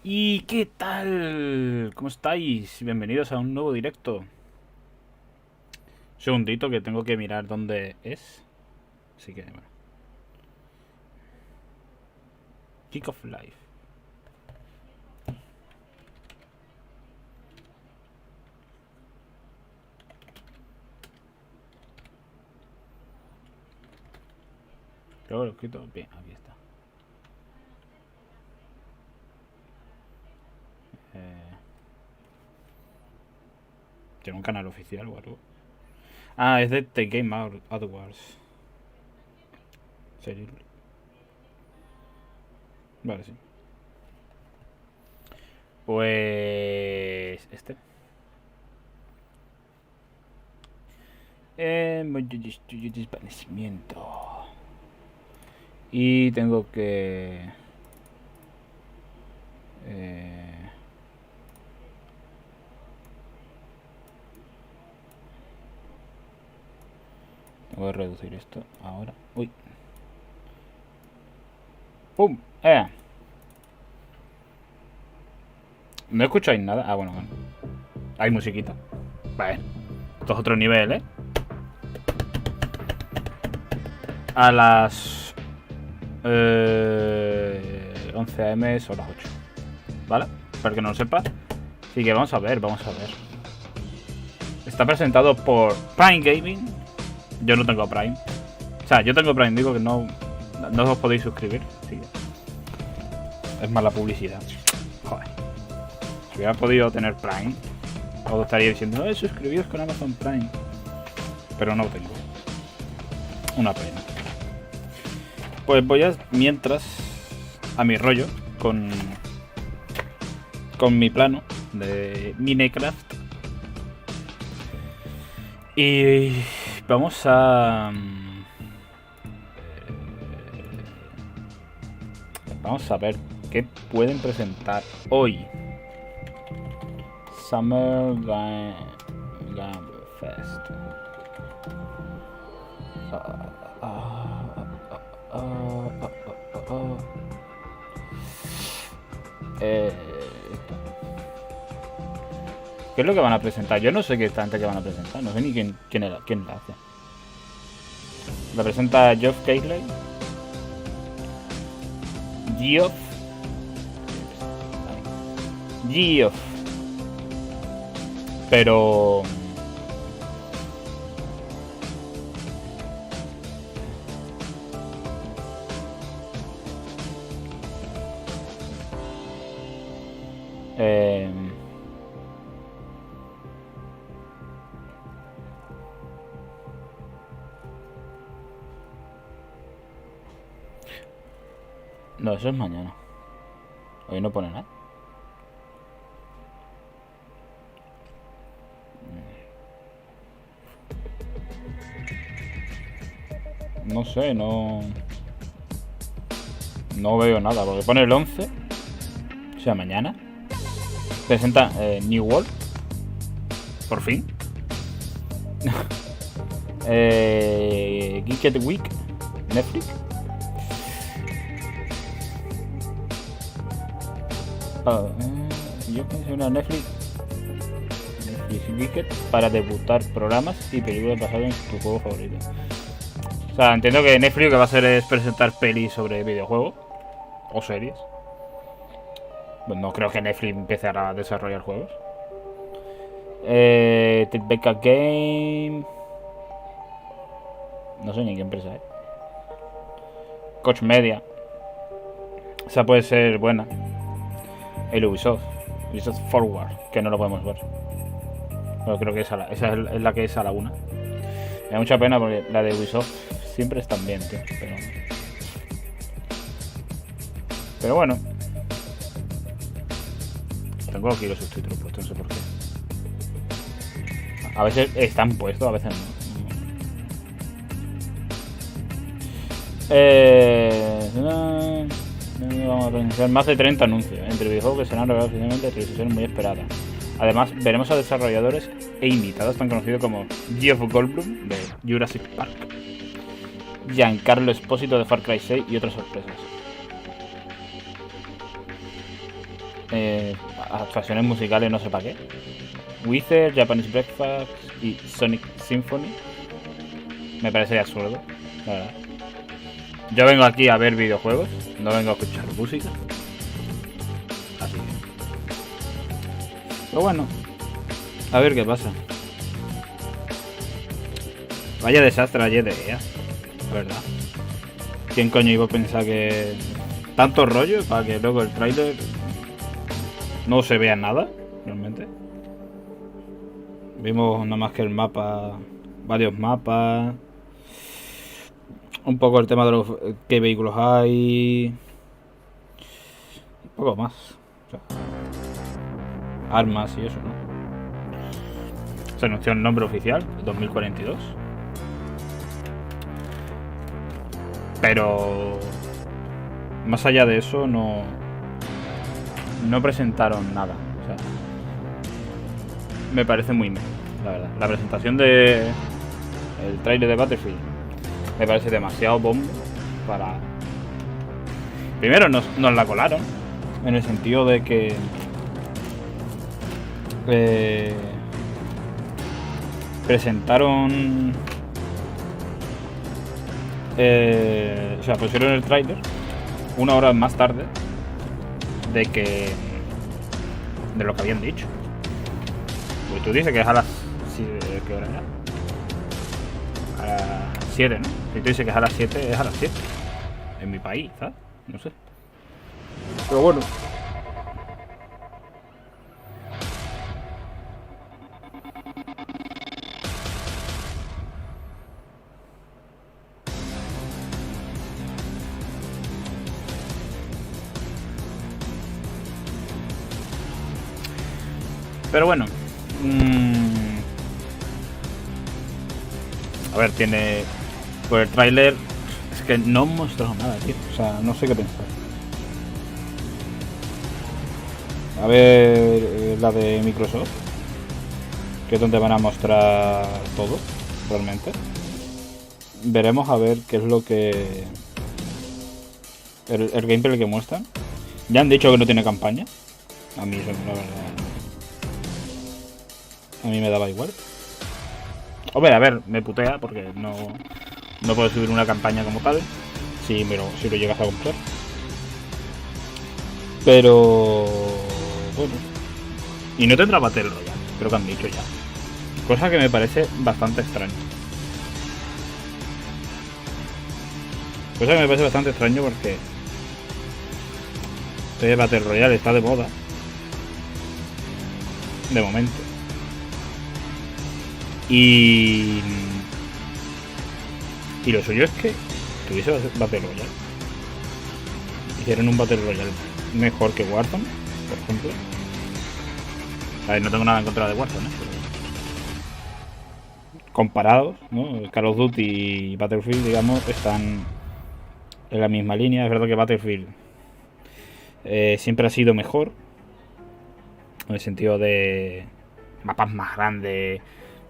¿Y qué tal? ¿Cómo estáis? Bienvenidos a un nuevo directo. Segundito que tengo que mirar dónde es. Así que bueno. Kick of Life. Luego lo he escrito bien, aquí está. ¿Tiene un canal oficial o algo? Ah, es de The Game Awards. ¿Serio? Vale, sí. Pues... desvanecimiento. Y tengo que... Voy a reducir esto ahora. Uy. ¡Pum! ¿No escucháis nada? Ah, bueno. Hay musiquita. Vale. Esto es otro nivel, ¿eh? A las 11 AM son las 8. ¿Vale? Para que no lo sepa. Así que vamos a ver. Está presentado por Prime Gaming. Yo no tengo Prime. O sea, yo tengo Prime, digo que no os podéis suscribir. Sí. Es mala publicidad. Joder. Si hubiera podido tener Prime, os estaría diciendo, suscribíos con Amazon Prime. Pero no lo tengo. Una pena. Pues voy a, mientras, a mi rollo con mi plano de Minecraft. Y vamos a... Vamos a ver qué pueden presentar hoy. Summer Game Fest. ¿Qué es lo que van a presentar? Yo no sé qué tanta que van a presentar. No sé ni quién la hace. La presenta Geoff Keighley. Geoff. Pero... No, eso es mañana. Hoy no pone nada. No sé, no veo nada, porque pone el 11. O sea, mañana. Presenta New World. Por fin. Geeked Week. Netflix. Yo pensé una Netflix Geeked para debutar programas y películas basadas en tu juego favorito. O sea, entiendo que Netflix lo que va a hacer es presentar pelis sobre videojuegos o series. Pues no creo que Netflix empiece a desarrollar juegos. Tribeca Game. No sé ni qué empresa es. Koch Media. Esa puede ser buena. El Ubisoft Forward, que no lo podemos ver. Pero creo que esa es la que es a la 1. Me da mucha pena porque la de Ubisoft siempre están bien, tío. Pero bueno. Tengo aquí los subtítulos puestos, no sé por qué. A veces están puestos, a veces no. Vamos a presenciar más de 30 anuncios entre videojuegos que serán revelados oficialmente, actualizaciones muy esperadas. Además, veremos a desarrolladores e invitados tan conocidos como Geoff Goldblum de Jurassic Park, Giancarlo Esposito de Far Cry 6 y otras sorpresas. Actuaciones musicales no sé para qué. Wither, Japanese Breakfast y Sonic Symphony. Me parece absurdo, la verdad. Yo vengo aquí a ver videojuegos, no vengo a escuchar música. Así que... Pero bueno, a ver qué pasa. Vaya desastre ayer de EA, la verdad. ¿Quién coño iba a pensar que tanto rollo para que luego el tráiler no se vea nada, realmente? Vimos nada más que el mapa, varios mapas. Un poco el tema de los qué vehículos hay. Un poco más. O sea, armas y eso, ¿no? Se anunció el nombre oficial, 2042. Pero más allá de eso no presentaron nada. O sea, me parece muy mal, la verdad. La presentación de el trailer de Battlefield me parece demasiado bombo para... Primero nos la colaron, en el sentido de que presentaron... o sea, pusieron el tráiler una hora más tarde de lo que habían dicho. Pues tú dices que es a las... ¿Qué hora era? A las 7, ¿no? Si tú dices que es a las 7, es a las 7. En mi país, ¿sabes? No sé. Pero bueno. Pero bueno. A ver, tiene... Pues el tráiler... Es que no han mostrado nada, tío. O sea, no sé qué pensar. A ver la de Microsoft. Que es donde van a mostrar todo, realmente. Veremos a ver qué es lo que... El gameplay que muestran. Ya han dicho que no tiene campaña. A mí eso, la verdad, a mí me daba igual. Hombre, a ver, me putea porque no puedo subir una campaña como tal. Si lo llegas a comprar. Pero... Bueno. Y no tendrá Battle Royale, creo que han dicho ya. Cosa que me parece bastante extraño. Porque este Battle Royale está de moda. De momento. Y lo suyo es que tuviese Battle Royale. Hicieron un Battle Royale mejor que Warzone, por ejemplo. A ver, no tengo nada en contra de Warzone, pero comparados, ¿no? Call of Duty y Battlefield, digamos, están en la misma línea. Es verdad que Battlefield siempre ha sido mejor, en el sentido de mapas más grandes,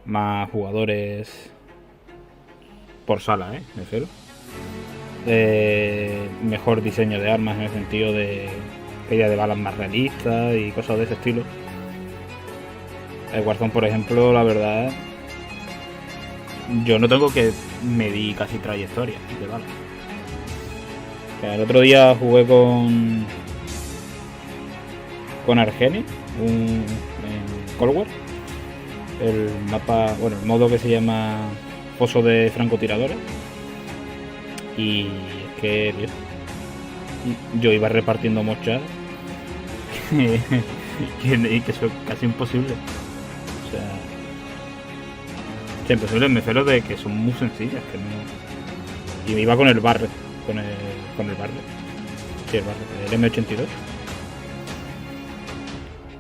más jugadores por sala, me refiero. Mejor diseño de armas en el sentido de caída de balas más realistas y cosas de ese estilo. El Warzone, por ejemplo, la verdad, yo no tengo que medir casi trayectoria de balas. O sea, el otro día jugué con Argeni, en Cold War, el mapa, bueno, el modo que se llama Foso de francotiradores. Y es que, Dios, yo iba repartiendo mochas y que eso es casi imposible. O sea, imposible, me refiero de que son muy sencillas, que no. Y me iba con el Barret, con el Barret. Sí, el Barret, el M82.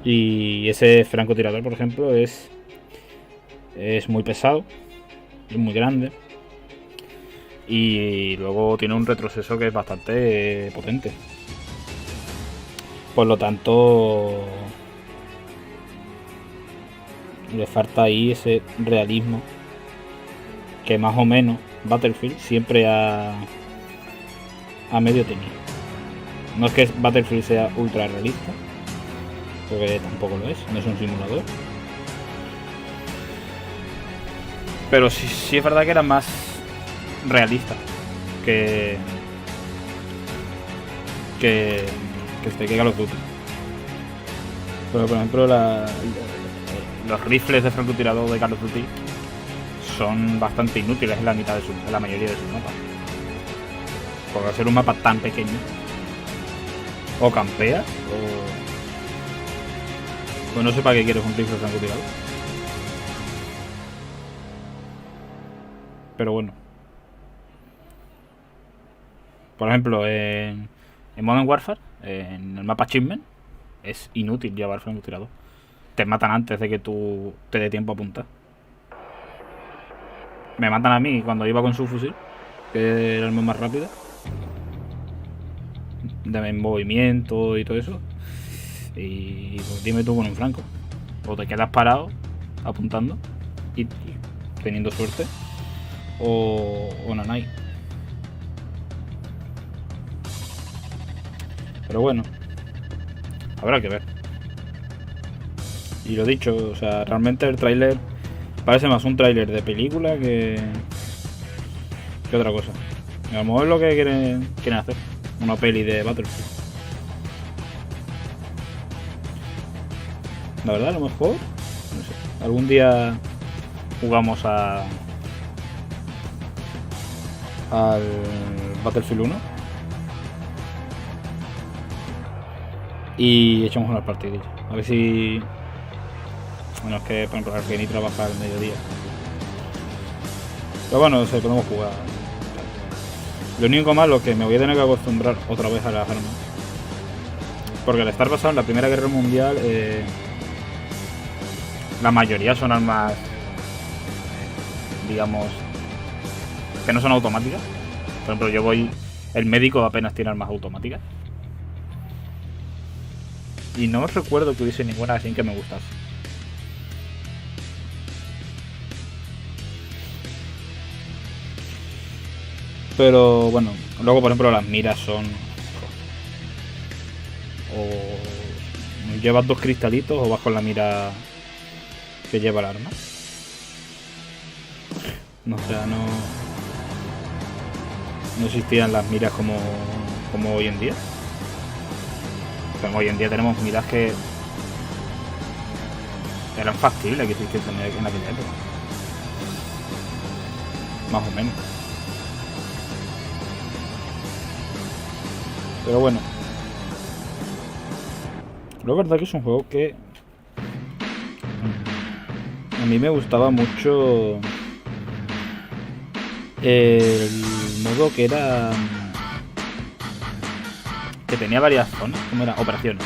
Y ese francotirador, por ejemplo, es muy pesado, es muy grande. Y luego tiene un retroceso que es bastante potente. Por lo tanto, le falta ahí ese realismo que más o menos Battlefield siempre ha medio tenido. No es que Battlefield sea ultra realista, porque tampoco lo es, no es un simulador. Pero sí es verdad que era más realista que Call of Duty. Pero por ejemplo los rifles de francotirador de Call of Duty son bastante inútiles en la mayoría de sus mapas. Porque al ser un mapa tan pequeño, o campeas o no sé para qué quieres un rifle de francotirador. Pero bueno, por ejemplo, en Modern Warfare, en el mapa Achievement, es inútil llevar francotirador. Te matan antes de que tú te dé tiempo a apuntar. Me matan a mí cuando iba con su fusil, que era el más rápido, de movimiento y todo eso. Y pues dime tú con un franco. O te quedas parado apuntando y teniendo suerte, o no hay. Pero bueno, habrá que ver. Y lo dicho, o sea, realmente el tráiler parece más un tráiler de película que otra cosa. A lo mejor es lo que quieren hacer, una peli de Battlefield. La verdad, a lo mejor, no sé, algún día jugamos al Battlefield 1 y echamos una partidilla. A ver si... Bueno, es que por ejemplo Argeni trabaja al mediodía. Pero bueno, no sé, podemos jugar. Lo único malo es que me voy a tener que acostumbrar otra vez a las armas. Porque al estar basado en la Primera Guerra Mundial, La mayoría son armas, digamos, que no son automáticas. Por ejemplo, yo voy... El médico apenas tiene armas automáticas. Y no recuerdo que hubiese ninguna así que me gustase. Pero bueno, luego por ejemplo las miras son... O llevas 2 cristalitos o vas con la mira que lleva el arma. No, o sea, no existían las miras como hoy en día. Pero hoy en día tenemos miras que eran factibles que existiesen en aquella época. Más o menos. Pero bueno. La verdad que es un juego que a mí me gustaba mucho el modo que era... que tenía varias zonas, como era operaciones.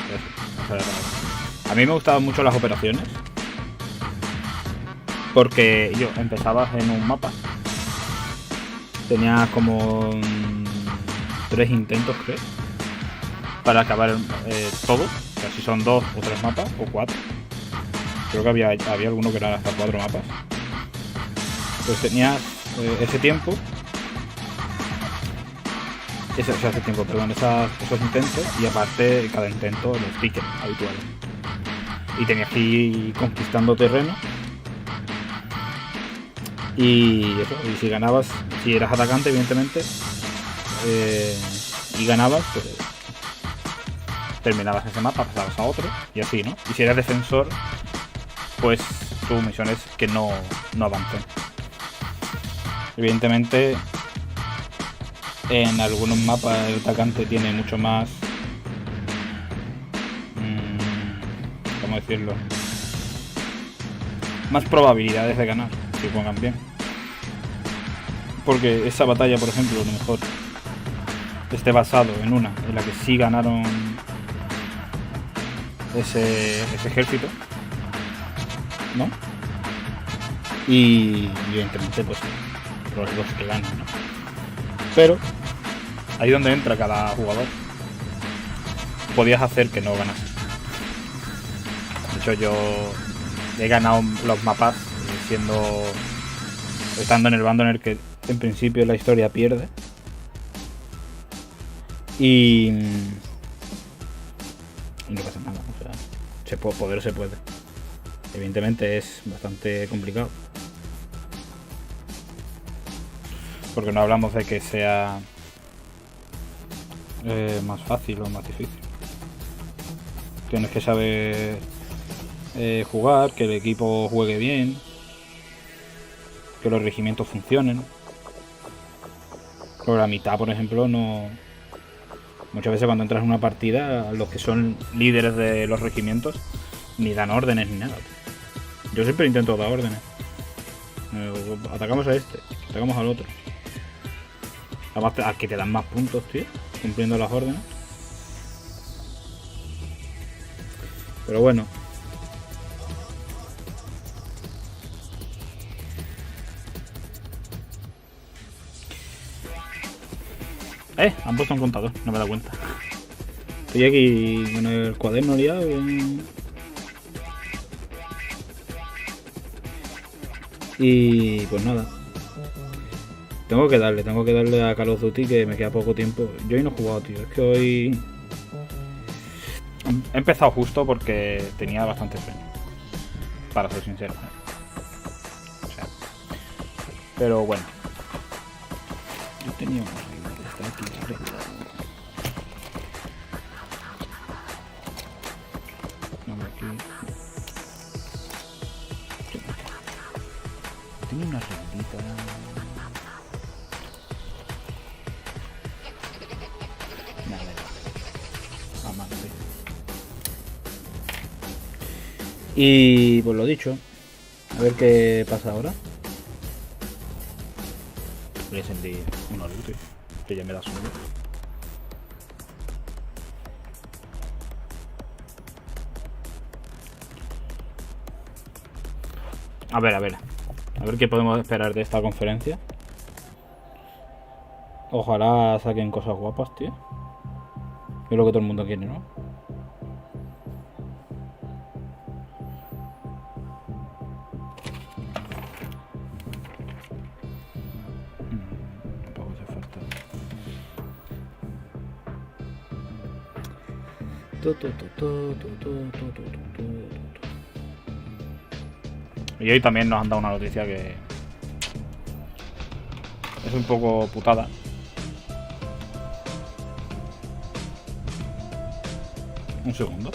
A mí me gustaban mucho las operaciones porque yo empezabas en un mapa, tenía como 3 intentos creo para acabar todo, o sea, si son 2 o 3 mapas o 4, creo que había alguno que eran hasta 4 mapas. Pues tenías ese tiempo. Hace tiempo, perdón, esos intentos, y aparte cada intento los tickets habituales. Y tenías que ir conquistando terreno. Y eso, y si ganabas, si eras atacante evidentemente, y ganabas, pues terminabas ese mapa, pasabas a otro, y así, ¿no? Y si eras defensor, pues tu misión es que no avancen. Evidentemente, en algunos mapas el atacante tiene mucho más... ¿cómo decirlo? Más probabilidades de ganar, si pongan bien. Porque esa batalla, por ejemplo, a lo mejor esté basado en una en la que sí ganaron ese ejército, ¿no? Y evidentemente pues los dos que ganan, ¿no? Pero ahí donde entra cada jugador, podías hacer que no ganase. De hecho, yo he ganado los mapas estando en el bando en el que en principio la historia pierde. Y no pasa nada, o sea, poder se puede. Evidentemente es bastante complicado, porque no hablamos de que sea más fácil o más difícil. Tienes que saber jugar, que el equipo juegue bien, que los regimientos funcionen. Pero la mitad, por ejemplo, no... Muchas veces cuando entras en una partida, los que son líderes de los regimientos ni dan órdenes ni nada. Yo siempre intento dar órdenes. Atacamos a este, atacamos al otro. Además, al que te dan más puntos, tío, cumpliendo las órdenes. Pero bueno. Han puesto un contador, no me he dado cuenta. Estoy aquí con el cuaderno liado. Y pues nada. Tengo que darle a Call of Duty, que me queda poco tiempo. Yo hoy no he jugado, tío. Es que hoy he empezado justo porque tenía bastante sueño, para ser sincero. O sea, pero bueno. Yo tenía una regla que está aquí, la regla. No, aquí. Tenía una reglita. Y pues lo dicho, a ver qué pasa ahora. Voy a sentir una luz, que ya me da sueño. A ver, a ver. A ver qué podemos esperar de esta conferencia. Ojalá saquen cosas guapas, tío. Es lo que todo el mundo quiere, ¿no? Tampoco hace falta. Y hoy también nos han dado una noticia que es un poco putada. Un segundo.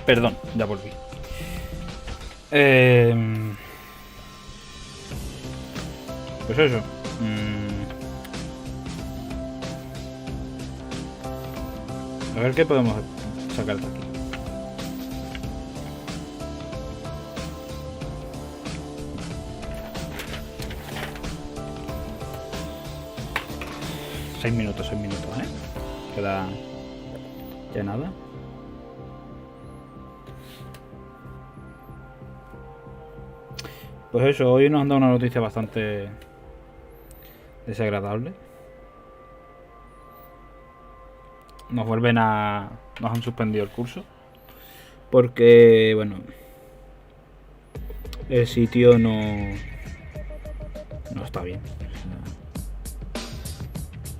Perdón, ya volví. Pues eso. A ver qué podemos sacar de aquí. Seis minutos, ¿eh? Queda ya nada. Pues eso, hoy nos han dado una noticia bastante desagradable. Nos han suspendido el curso. Porque, bueno, el sitio no está bien.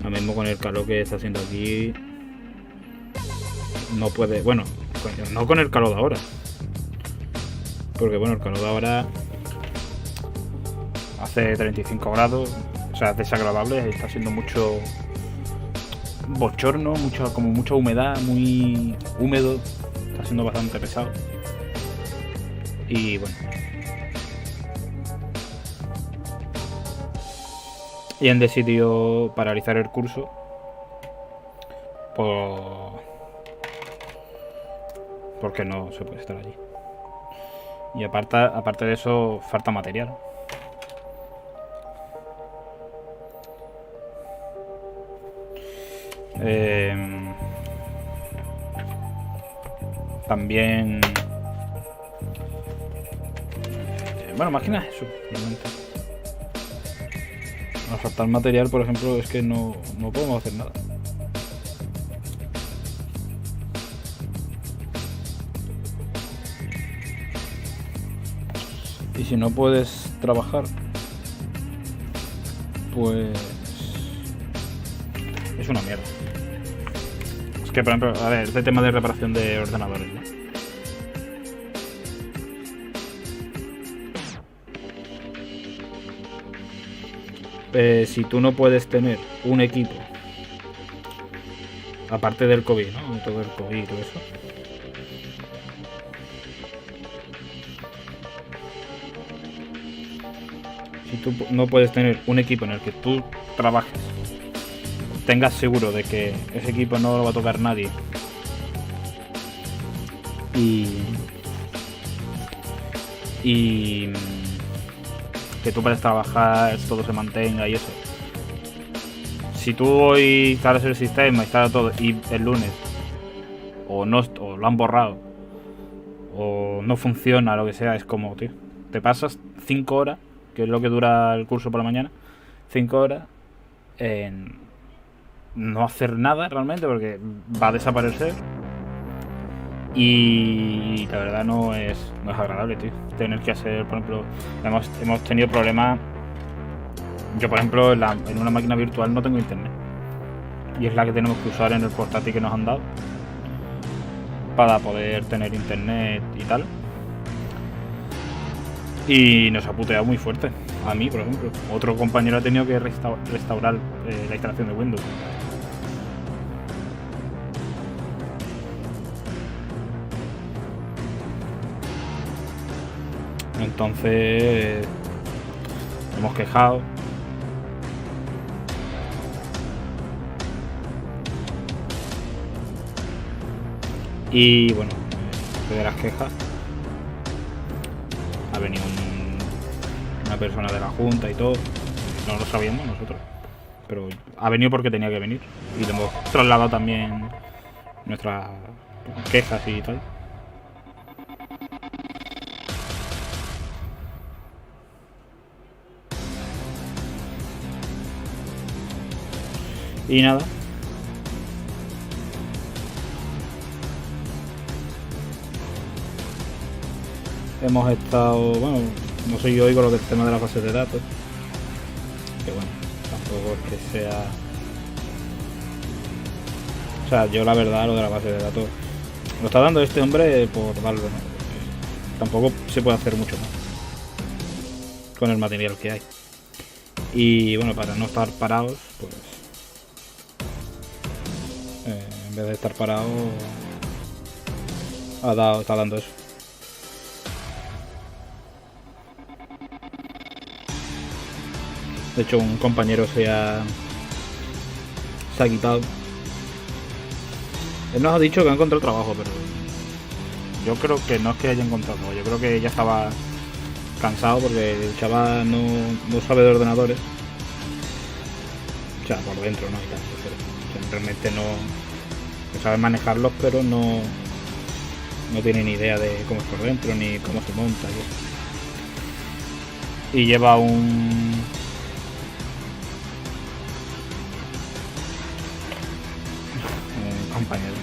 Ahora mismo con el calor que está haciendo aquí, no puede, bueno, no con el calor de ahora. Porque, bueno, el calor de ahora hace 35 grados, o sea, es desagradable, está siendo mucho bochorno, mucha humedad, muy húmedo, está siendo bastante pesado. Y bueno, y han decidido paralizar el curso porque no se puede estar allí. Y aparte de eso, falta material. También, bueno, más que nada eso, realmente. Al faltar material, por ejemplo, es que no podemos hacer nada. Y si no puedes trabajar, pues es una mierda. Es que, por ejemplo, a ver, este tema de reparación de ordenadores, ¿no? Si tú no puedes tener un equipo, aparte del COVID, ¿no? Todo el COVID y todo eso. Si tú no puedes tener un equipo en el que tú trabajes, tengas seguro de que ese equipo no lo va a tocar nadie y que tú puedes trabajar, todo se mantenga y eso. Si tú hoy instalas el sistema, instalas todo y el lunes o lo han borrado o no funciona, lo que sea, es como, tío, te pasas 5 horas, que es lo que dura el curso por la mañana, 5 horas en no hacer nada realmente porque va a desaparecer. Y la verdad no es agradable, tío. Tener que hacer, por ejemplo, hemos tenido problemas. Yo, por ejemplo, en una máquina virtual no tengo internet. y es la que tenemos que usar en el portátil que nos han dado para poder tener internet y tal. Y nos ha puteado muy fuerte. A mí, por ejemplo. Otro compañero ha tenido que restaurar la instalación de Windows. Entonces hemos quejado. Y bueno, después de las quejas ha venido una persona de la junta y todo. No lo sabíamos nosotros, pero ha venido porque tenía que venir. Y le hemos trasladado también nuestras quejas y tal. Y nada. Hemos estado, bueno, no soy yo hoy con lo del tema de las bases de datos. Que bueno, tampoco es que sea... O sea, yo la verdad lo de la base de datos lo está dando este hombre por darlo, ¿no? Tampoco se puede hacer mucho más con el material que hay. Y bueno, para no estar parados, pues en vez de estar parado está dando eso. De hecho, un compañero se ha quitado. Él nos ha dicho que ha encontrado trabajo, pero yo creo que no es que haya encontrado. Yo creo que ya estaba cansado porque el chaval no sabe de ordenadores. O sea, por dentro, ¿no? Y tal, o sea, realmente no sabe manejarlos, pero no tiene ni idea de cómo es por dentro ni cómo se monta. Y lleva un compañero.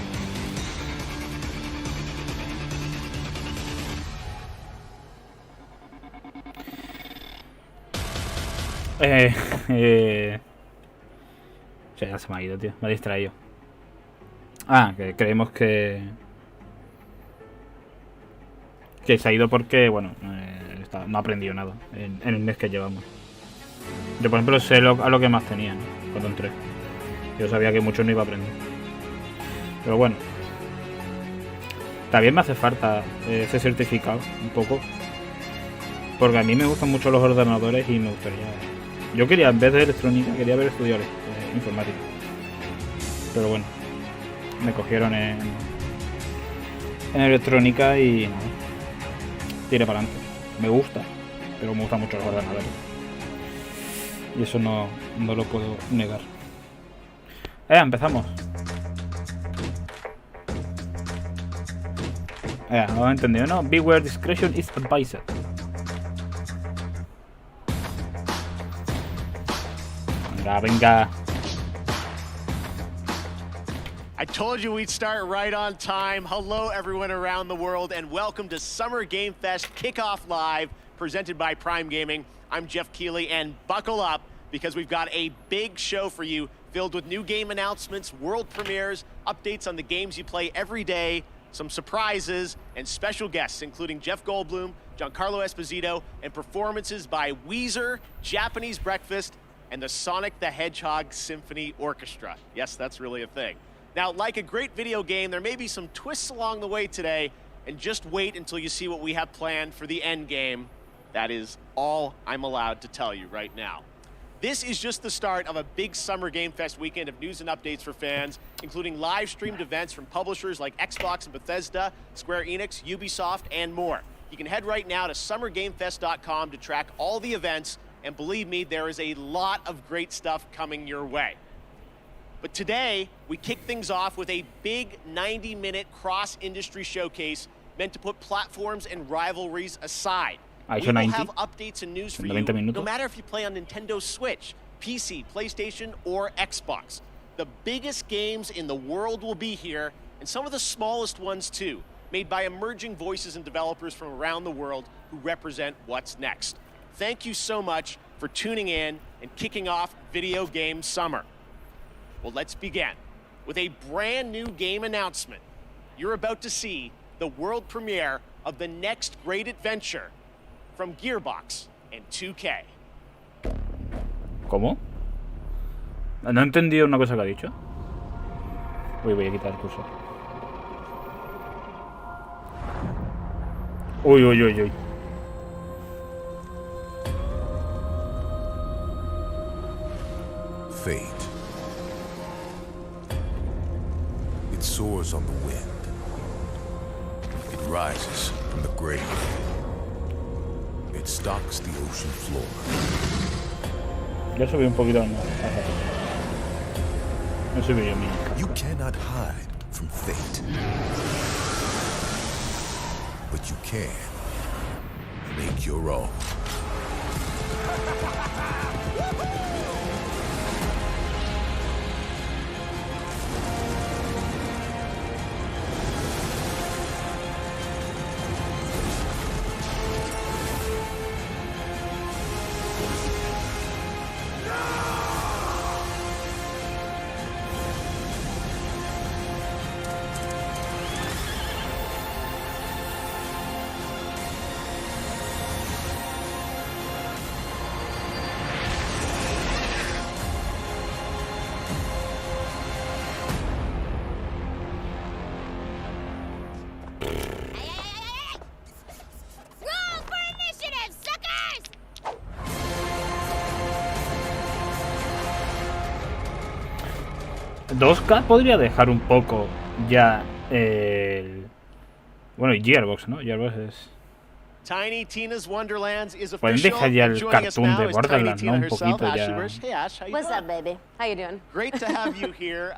O sea, ya se me ha ido, tío. Me ha distraído. Que creemos que se ha ido porque, bueno, no ha aprendido nada en el mes que llevamos. Yo, por ejemplo, sé a lo que más tenía, ¿no? Cuando entré. Yo sabía que mucho no iba a aprender. Pero bueno. También me hace falta ese certificado, un poco. Porque a mí me gustan mucho los ordenadores y me gustaría... Yo quería, en vez de electrónica, quería haber estudiado informática. Pero bueno, me cogieron en electrónica y nada, tiré para adelante. Me gusta, pero me gustan mucho los ordenadores. Y eso no lo puedo negar. Empezamos. No he entendido, ¿no? Beware, discretion is advised. Venga. I told you we'd start right on time. Hello, everyone around the world, and welcome to Summer Game Fest Kickoff Live, presented by Prime Gaming. I'm Jeff Keighley, and buckle up, because we've got a big show for you, filled with new game announcements, world premieres, updates on the games you play every day, some surprises, and special guests, including Jeff Goldblum, Giancarlo Esposito, and performances by Weezer, Japanese Breakfast, and the Sonic the Hedgehog Symphony Orchestra. Yes, that's really a thing. Now, like a great video game, there may be some twists along the way today, and just wait until you see what we have planned for the end game. That is all I'm allowed to tell you right now. This is just the start of a big Summer Game Fest weekend of news and updates for fans, including live-streamed events from publishers like Xbox and Bethesda, Square Enix, Ubisoft, and more. You can head right now to summergamefest.com to track all the events, and believe me, there is a lot of great stuff coming your way. But today, we kick things off with a big 90-minute cross-industry showcase meant to put platforms and rivalries aside. We will have updates and news for you, no matter if you play on Nintendo Switch, PC, PlayStation, or Xbox. The biggest games in the world will be here, and some of the smallest ones too, made by emerging voices and developers from around the world who represent what's next. Thank you so much for tuning in and kicking off Video Game Summer. Well, let's begin with a brand new game announcement. You're about to see the world premiere of the next great adventure from Gearbox and 2K. ¿Cómo? No he entendido una cosa que ha dicho. Uy, voy a quitar el cursor. Uy, uy, uy, uy. Fate. It soars on the wind. It rises from the grave. It stalks the ocean floor. Ya subí un poquito más. No subí yo mi You cannot hide from fate. But you can make your own. Roll for initiative, suckers! $2K podría dejar un poco ya el... Bueno, y Gearbox, ¿no? Gearbox es... Tiny Tina's Wonderlands is Pueden official. dejar ya el Joining us cartoon now de is Tiny Borderlands, Tina ¿no? Un herself, poquito Ashley ya. Burch. Hey Ash, how you What's doing? up, baby? How you doing? Great to have you here.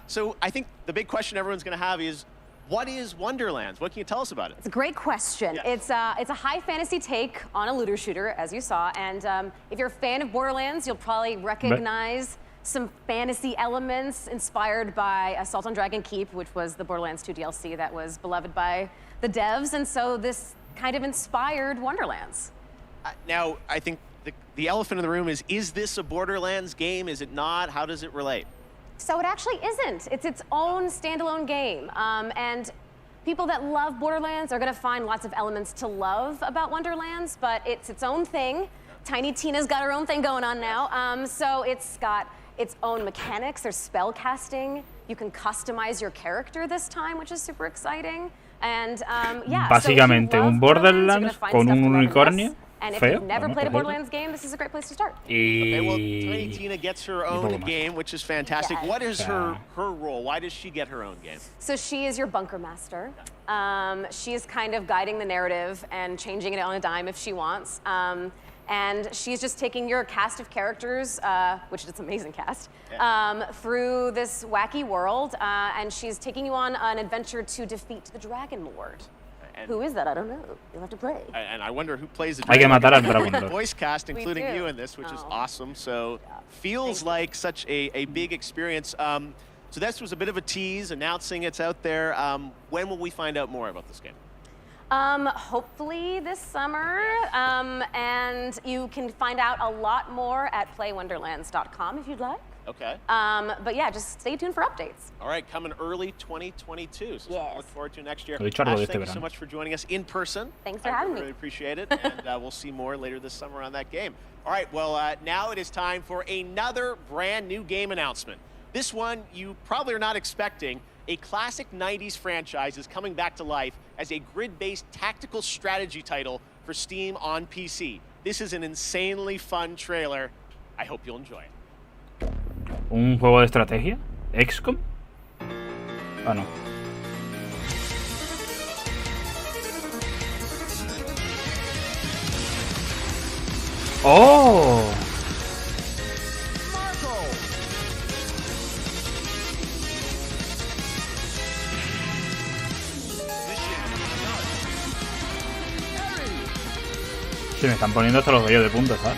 So I think the big question everyone's going to have is, what is Wonderlands? What can you tell us about it? It's a great question. Yeah. It's a high fantasy take on a looter shooter, as you saw. And if you're a fan of Borderlands, you'll probably recognize some fantasy elements inspired by Assault on Dragon Keep, which was the Borderlands 2 DLC that was beloved by the devs. And so this kind of inspired Wonderlands. Now, I think the elephant in the room is this a Borderlands game? Is it not? How does it relate? So it actually isn't. It's its own standalone game. And people that love Borderlands are going to find lots of elements to love about Wonderlands, but it's its own thing. Tiny Tina's got her own thing going on now. So it's got its own mechanics. There's spell casting. You can customize your character this time, which is super exciting. And yeah, Básicamente, so if you love un Borderlands, you're gonna Borderlands find con stuff un to love in unicornio this. And if feo, you've never ¿no? played a Por cierto. Borderlands game, this is a great place to start. Okay, well, Y... Tiny Tina gets her poco own más. game, which is fantastic. Yes. What is her Yeah. role? Why does she get her own game? So she is your bunker master. She is kind of guiding the narrative and changing it on a dime if she wants. And she's just taking your cast of characters, which is an amazing cast, through this wacky world. And she's taking you on an adventure to defeat the Dragon Lord. And, Who is that? I don't know. You'll have to play. and I wonder who plays the Hay que Dragon matar al Lord. Dragon Lord. Voice cast, including do. you in this, which is Oh. awesome. So feels Thank you. like such a big experience. So this was a bit of a tease, announcing it's out there. When will we find out more about this game? Hopefully this summer. And you can find out a lot more at playwonderlands.com if you'd like. Okay. But yeah, just stay tuned for updates. All right, coming early 2022. So Yes. look forward to next year. Lo dicho, algo de Ash, este thank you so verano. much for joining us in person. Thanks for I having me. really appreciate it. And we'll see more later this summer on that game. All right, well, now it is time for another brand new game announcement. This one you probably are not expecting. A classic 90s franchise is coming back to life as a grid-based tactical strategy title for Steam on PC. This is an insanely fun trailer. I hope you'll enjoy it. ¿Un juego de estrategia? ¿XCOM? Ah, no. ¡Oh! Se me están poniendo hasta los vellos de punta, ¿sabes?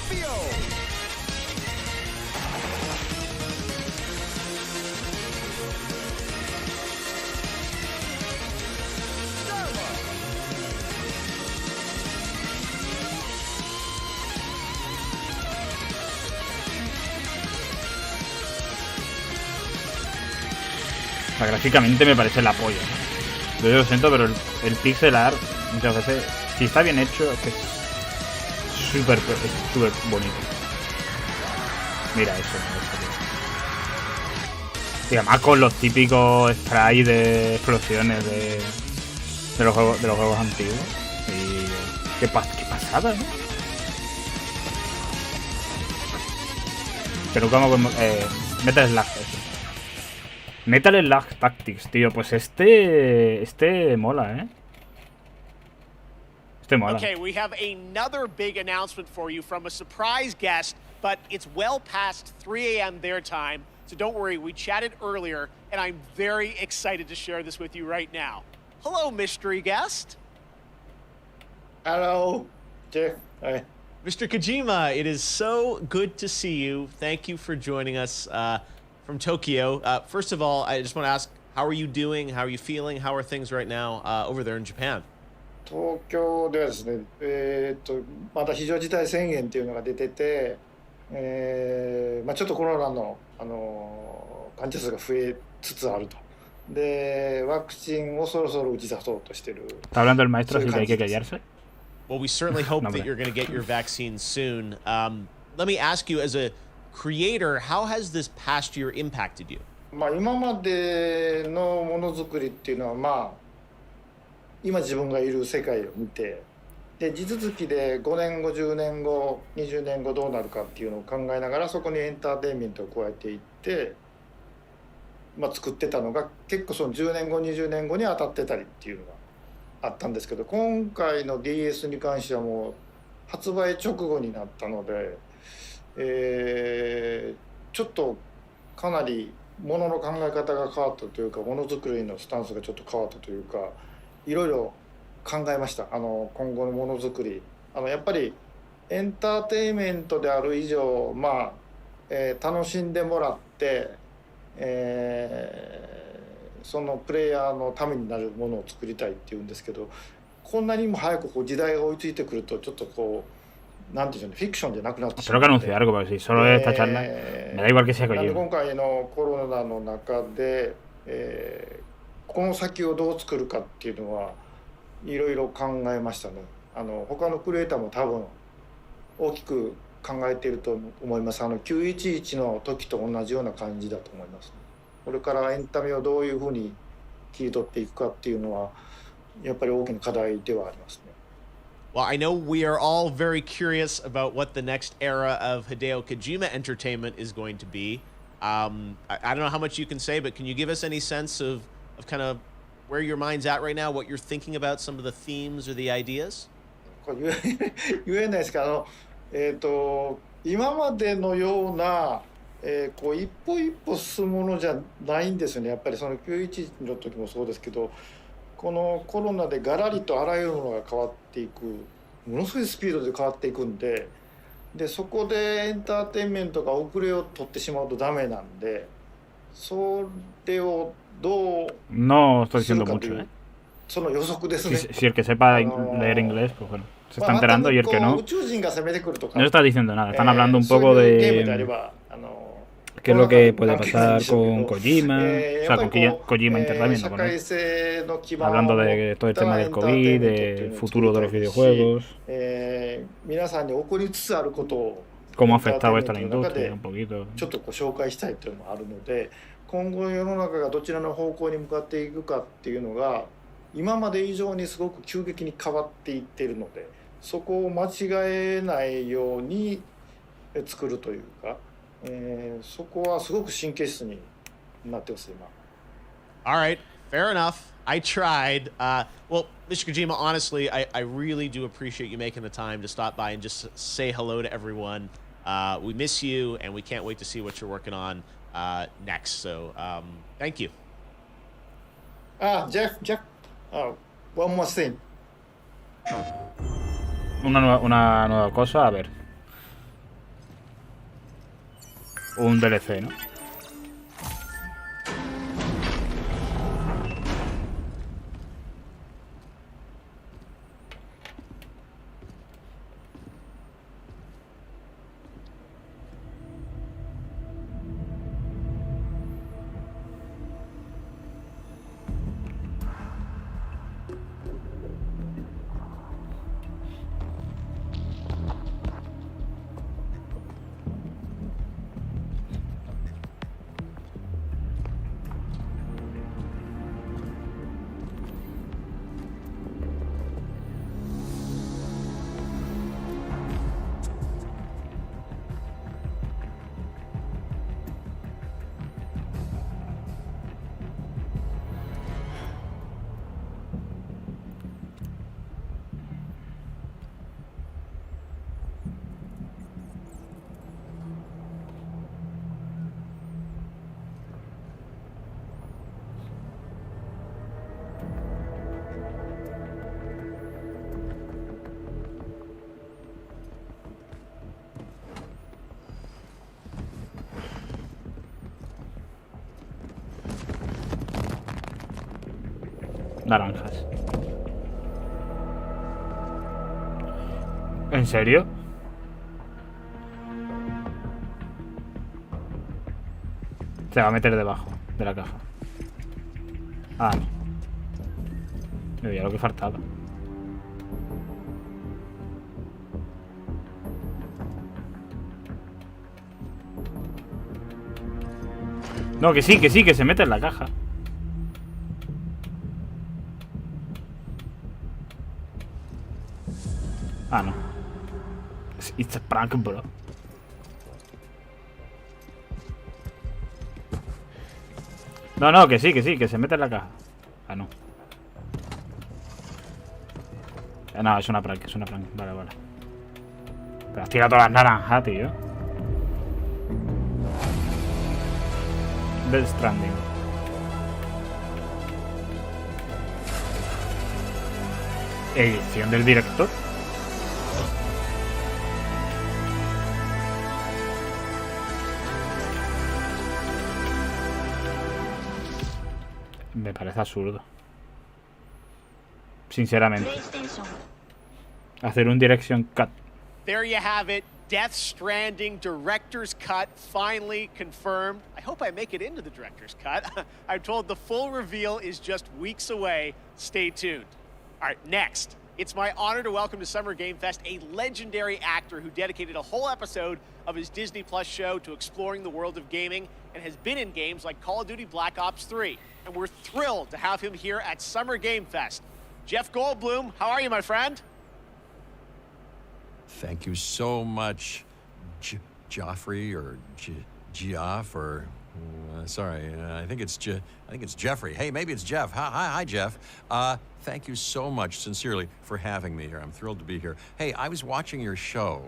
Fio. O sea, gráficamente me parece el apoyo. Yo lo siento, pero el pixel art muchas veces, si está bien hecho, es que es súper bonito. Mira eso. Y además con los típicos sprites de explosiones de los juegos antiguos. Y qué pasada, ¿no? Pero como Metal Slug eso. Metal Slug Tactics, tío, pues este mola, ¿eh? Este mola. Okay, we have another big announcement for you from a surprise guest, but it's well past 3 a.m. their time, so don't worry, we chatted earlier, and I'm very excited to share this with you right now. Hello, mystery guest. Hello, Jeff. Hi. Mr. Kojima, it is so good to see you. Thank you for joining us from Tokyo. First of all, I just want to ask, how are you doing? How are you feeling? How are things right now over there in Japan? 東京ではですね、また非常事態宣言っていうのが出てて、ちょっとコロナの、患者数が増えつつあると。で、ワクチンをそろそろ打ち出そうとしてる。¿Está hablando el maestro si hay que callarse? Well, we certainly hope No, that you're going to get your vaccine soon. Let me ask you, as a creator, how has this past year impacted you? 今までのものづくりっていうのは、今自分がいる世界を見て、で地続きで5年後10年後20年後どうなるかっていうのを考えながらそこにエンターテインメントを加えていって、作ってたのが結構その10年後20年後に当たってたりっていうのがあったんですけど、今回の DS に関してはもう発売直後になったので、ちょっとかなりものの考え方が変わったというか、ものづくりのスタンスがちょっと変わったというか、いろいろ考えました。今後のものづくり、やっぱりエンターテインメントである以上、楽しんでもらって、そのプレイヤーのためになるものを作りたいっていうんですけど、こんなにも早く時代が追いついてくるとちょっとなんていうんでしょうね、フィクションじゃなくなってしまう。Espero que anuncie algo, porque si solo es esta charla, me da igual que sea Kojima. 今回のコロナの中で、この先をどう作るかっていうのはいろいろ考えましたね。他のクリエイターも多分大きく考えていると思います。911の時と同じような感じだと思います。これからエンタメをどういうふうに切り取っていくかっていうのはやっぱり大きな課題ではありますね。Well, I know we are all very curious about what the next era of Hideo Kojima entertainment is going to be. I don't know how much you can say, but can you give us any sense of kind of where your mind's at right now, what you're thinking about, some of the themes or the ideas? これ言えないですけど、今までのような、一歩一歩進むものじゃないんですよね。やっぱりその911の時もそうですけど、このコロナでガラリとあらゆるものが変わっていく、ものすごいスピードで変わっていくんで、そこでエンターテインメントが遅れを取ってしまうとダメなんで、それをどう No estoy する diciendo かとい mucho, う ¿eh? その予測ですね。Si el que sepa leer inglés, pues bueno, se está enterando, y el que no, 宇宙人が攻めてくるとか no está diciendo nada. Están hablando un そう poco いうゲームであれ de ばqué es lo que puede pasar con Kojima, o sea, con Kojima interviniendo con él, 社会性の基盤を hablando de todo el tema del エンターテイ COVID, ンメントっていう del のを futuro de los 作りたいし videojuegos, 皆さんに起こりつつあることを cómo ha afectado esto a la エンターテインメントの中 industria で un poquito. ちょっと紹介したいというのもあるので、今後世の中がどちらの方向に向かっていくかっていうのが今まで以上にすごく急激に変わっていっているので、そこを間違えないように作るというか、そこはすごく神経質になってます今。 All right, fair enough. I tried. Well, Mr. Kojima, honestly, I really do appreciate you making the time to stop by and just say hello to everyone. We miss you, and we can't wait to see what you're working on next. So, thank you. Jeff, one more thing. Una nueva cosa, a ver. un DLC, ¿no? Naranjas. ¿En serio? Se va a meter debajo de la caja. Ah, no. Me veía lo que faltaba. No, que sí, que se mete en la caja. Ah, no. It's a prank, bro. No, que sí, que se mete en la caja. Ah, no. No, es una prank, Vale, vale. Pero has tirado todas las naranjas, tío. Death Stranding. Edición del director. Me parece absurdo. Sinceramente. Hacer un direction cut. There you have it. Death Stranding Director's Cut finally confirmed. I hope I make it into the Director's Cut. I'm told the full reveal is just weeks away. Stay tuned. All right, next. It's my honor to welcome to Summer Game Fest a legendary actor who dedicated a whole episode of his Disney Plus show to exploring the world of gaming and has been in games like Call of Duty Black Ops 3. And we're thrilled to have him here at Summer Game Fest. Jeff Goldblum, how are you, my friend? Thank you so much, Joffrey or Geoff or sorry, I think it's Jeffrey. Hey, maybe it's Jeff. Hi, Jeff. Thank you so much, sincerely, for having me here. I'm thrilled to be here. Hey, I was watching your show,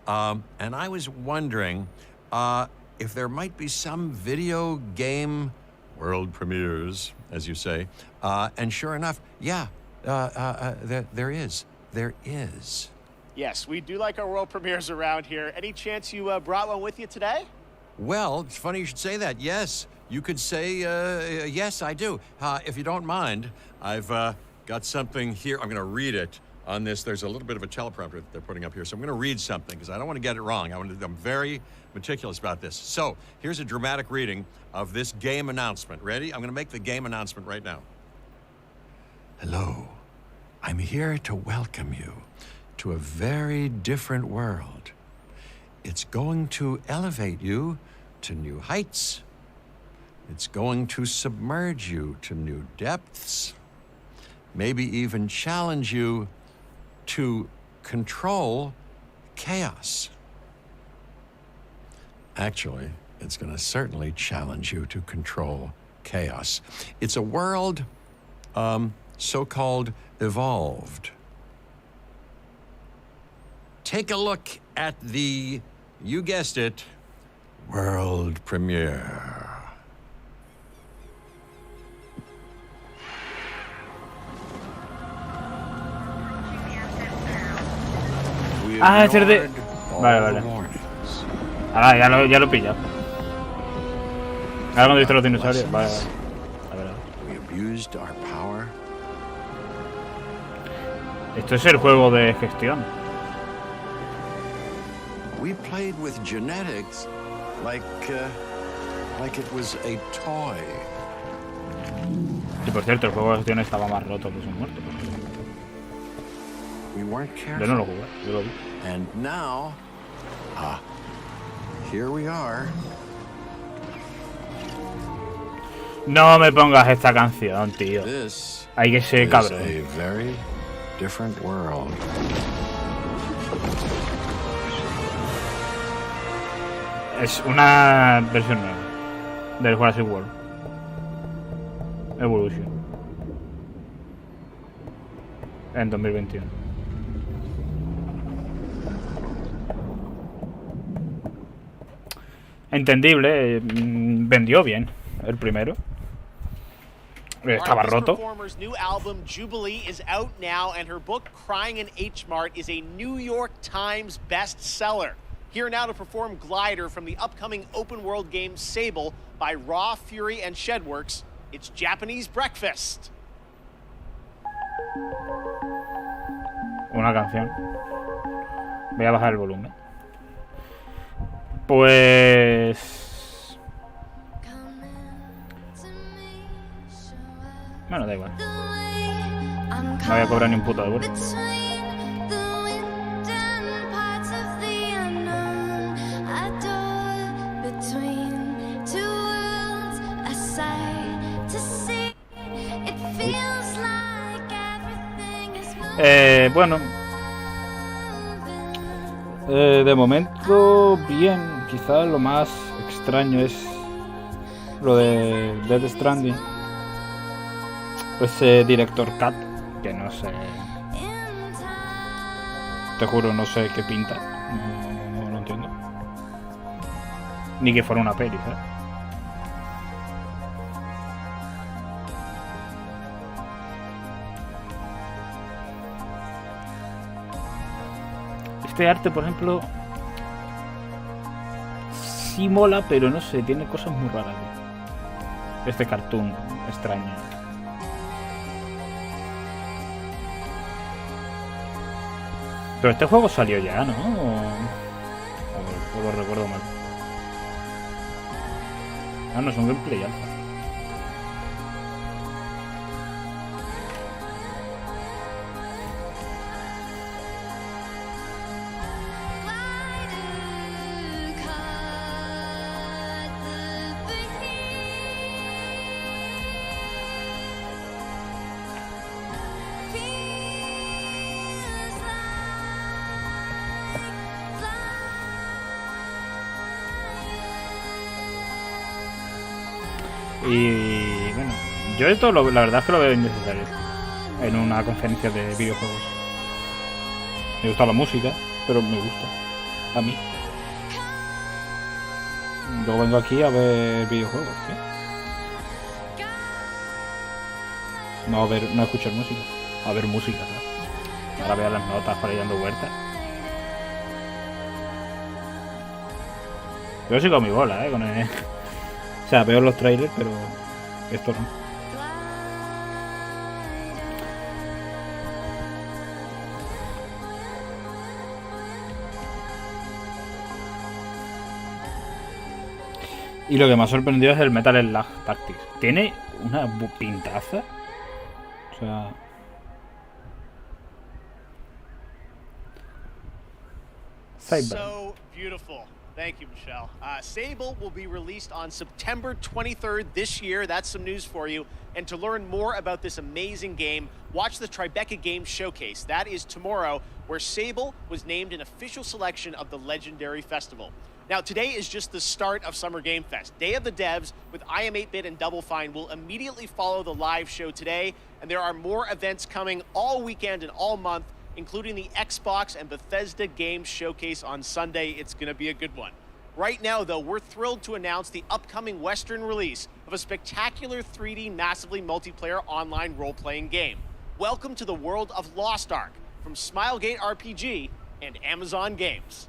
and I was wondering if there might be some video game world premieres, as you say. And sure enough, yeah, there is. There is. Yes, we do like our world premieres around here. Any chance you brought one with you today? Well, it's funny you should say that. Yes, you could say, yes, I do. If you don't mind, I've got something here. I'm going to read it on this. There's a little bit of a teleprompter that they're putting up here. So I'm going to read something because I don't want to get it wrong. I'm very meticulous about this. So here's a dramatic reading of this game announcement. Ready? I'm going to make the game announcement right now. Hello. I'm here to welcome you to a very different world. It's going to elevate you to new heights. It's going to submerge you to new depths. Maybe even challenge you to control chaos. Actually, it's going to certainly challenge you to control chaos. It's a world, so-called evolved. Take a look at the, you guessed it, world premiere. Ah, es el de... Vale. Ahora ya lo he pillado. Ahora cuando he visto los dinosaurios, vale. A ver. We abused our power. Esto es el juego de gestión. We played with genetics like it was a toy. Y por cierto, el juego de gestión estaba más roto que su muerto. We weren't Yo careful. no lo jugué, yo lo vi. And now, here we are. No me pongas esta canción, tío. This Hay que ser is cabrón. a very different world. Es una versión nueva del Jurassic World Evolution en 2021. Entendible, vendió bien el primero. Estaba All right, this roto. performer's new album Jubilee is out now, and her book Crying in H Mart is a New York Times bestseller. Here now to perform Glider from the upcoming open world game Sable by Raw, Fury, and Shedworks. It's Japanese Breakfast. Una canción. Voy a bajar el volumen. Pues... Bueno, da igual. No voy a cobrar ni un puto de vuelta. Bueno, de momento bien. Quizás lo más extraño es lo de Death Stranding, ese director cut que no sé, te juro, no sé qué pinta, no lo entiendo, ni que fuera una peli, ¿sabes? Este arte, por ejemplo, sí mola, pero no sé, tiene cosas muy raras. Este cartoon extraño. Pero este juego salió ya, ¿no? O lo recuerdo mal. Ah, no, es un gameplay alfa. Y bueno, yo esto la verdad es que lo veo innecesario en una conferencia de videojuegos. Me gusta la música, pero me gusta a mí. Yo vengo aquí a ver videojuegos, ¿sí? No a escuchar música, a ver música, ¿sabes? Ahora veo las notas por ahí dando vueltas. Yo sigo a mi bola, con el... O sea, veo los trailers, pero esto no. Y lo que me ha sorprendido es el Metal Slug Tactics. Tiene una pintaza. O sea... So beautiful. Thank you, Michelle. Sable will be released on September 23rd this year. That's some news for you. And to learn more about this amazing game, watch the Tribeca Games Showcase. That is tomorrow, where Sable was named an official selection of the Legendary Festival. Now, today is just the start of Summer Game Fest. Day of the Devs with IM8bit and Double Fine will immediately follow the live show today. And there are more events coming all weekend and all month, including the Xbox and Bethesda Games Showcase on Sunday. It's going to be a good one. Right now, though, we're thrilled to announce the upcoming Western release of a spectacular 3D, massively multiplayer online role-playing game. Welcome to the world of Lost Ark from Smilegate RPG and Amazon Games.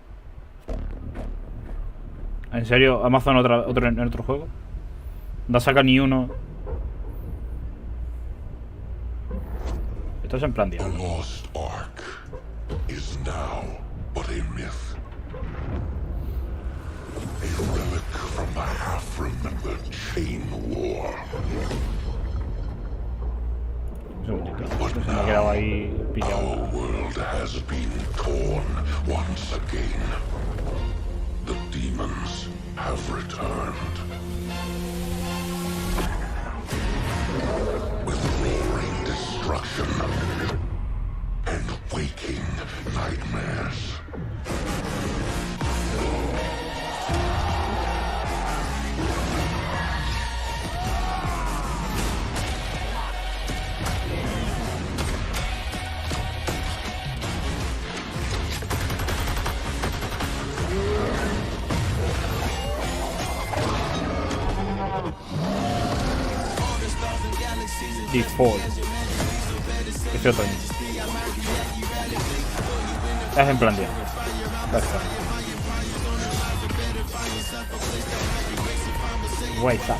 ¿En serio? ¿Amazon en otro juego? No saca ni uno. Esto es en plan The diablo. lost Ark is now but a myth. A relic from the half-remembered Chain War. Un segundito. Se me ha quedado ahí pillado. Our world has been torn once again. The demons have returned. With roaring destruction and waking nightmares. Default. Este otoño. Es en plan diablo. Perfecto. Wait up.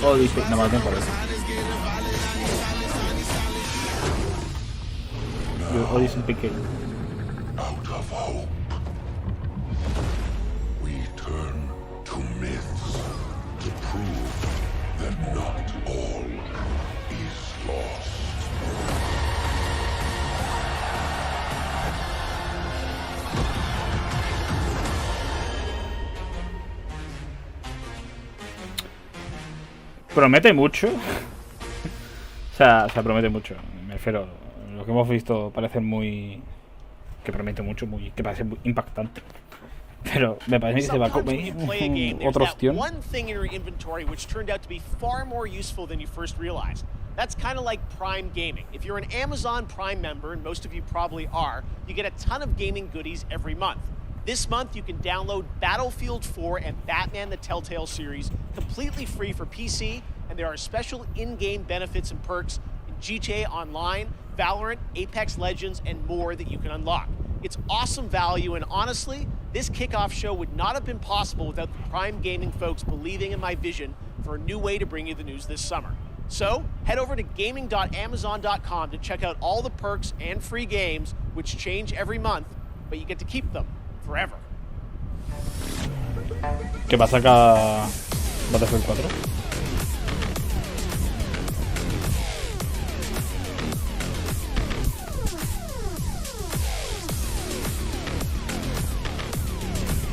Odyssey, no me da tiempo a eso. Odyssey pequeño. Out of hope, we turn to myths to prove that not all is lost. Promete mucho. O sea, promete mucho. Me refiero. Lo que hemos visto parece muy. Que promete mucho, que parece muy impactante. Pero me parece que se va a comer otra opción. One thing in your inventory which turned out to be far more useful than you first realized. That's kind of like Prime Gaming. If you're an Amazon Prime member, and most of you probably are, you get a ton of gaming goodies every month. This month, you can download Battlefield 4 and Batman the Telltale series completely free for PC, and there are special in-game benefits and perks in GTA Online, Valorant, Apex Legends, and more that you can unlock. It's awesome value, and honestly, this kickoff show would not have been possible without the Prime Gaming folks believing in my vision for a new way to bring you the news this summer. So, head over to gaming.amazon.com to check out all the perks and free games, which change every month, but you get to keep them forever. ¿Qué pasa acá? Battlefield 4.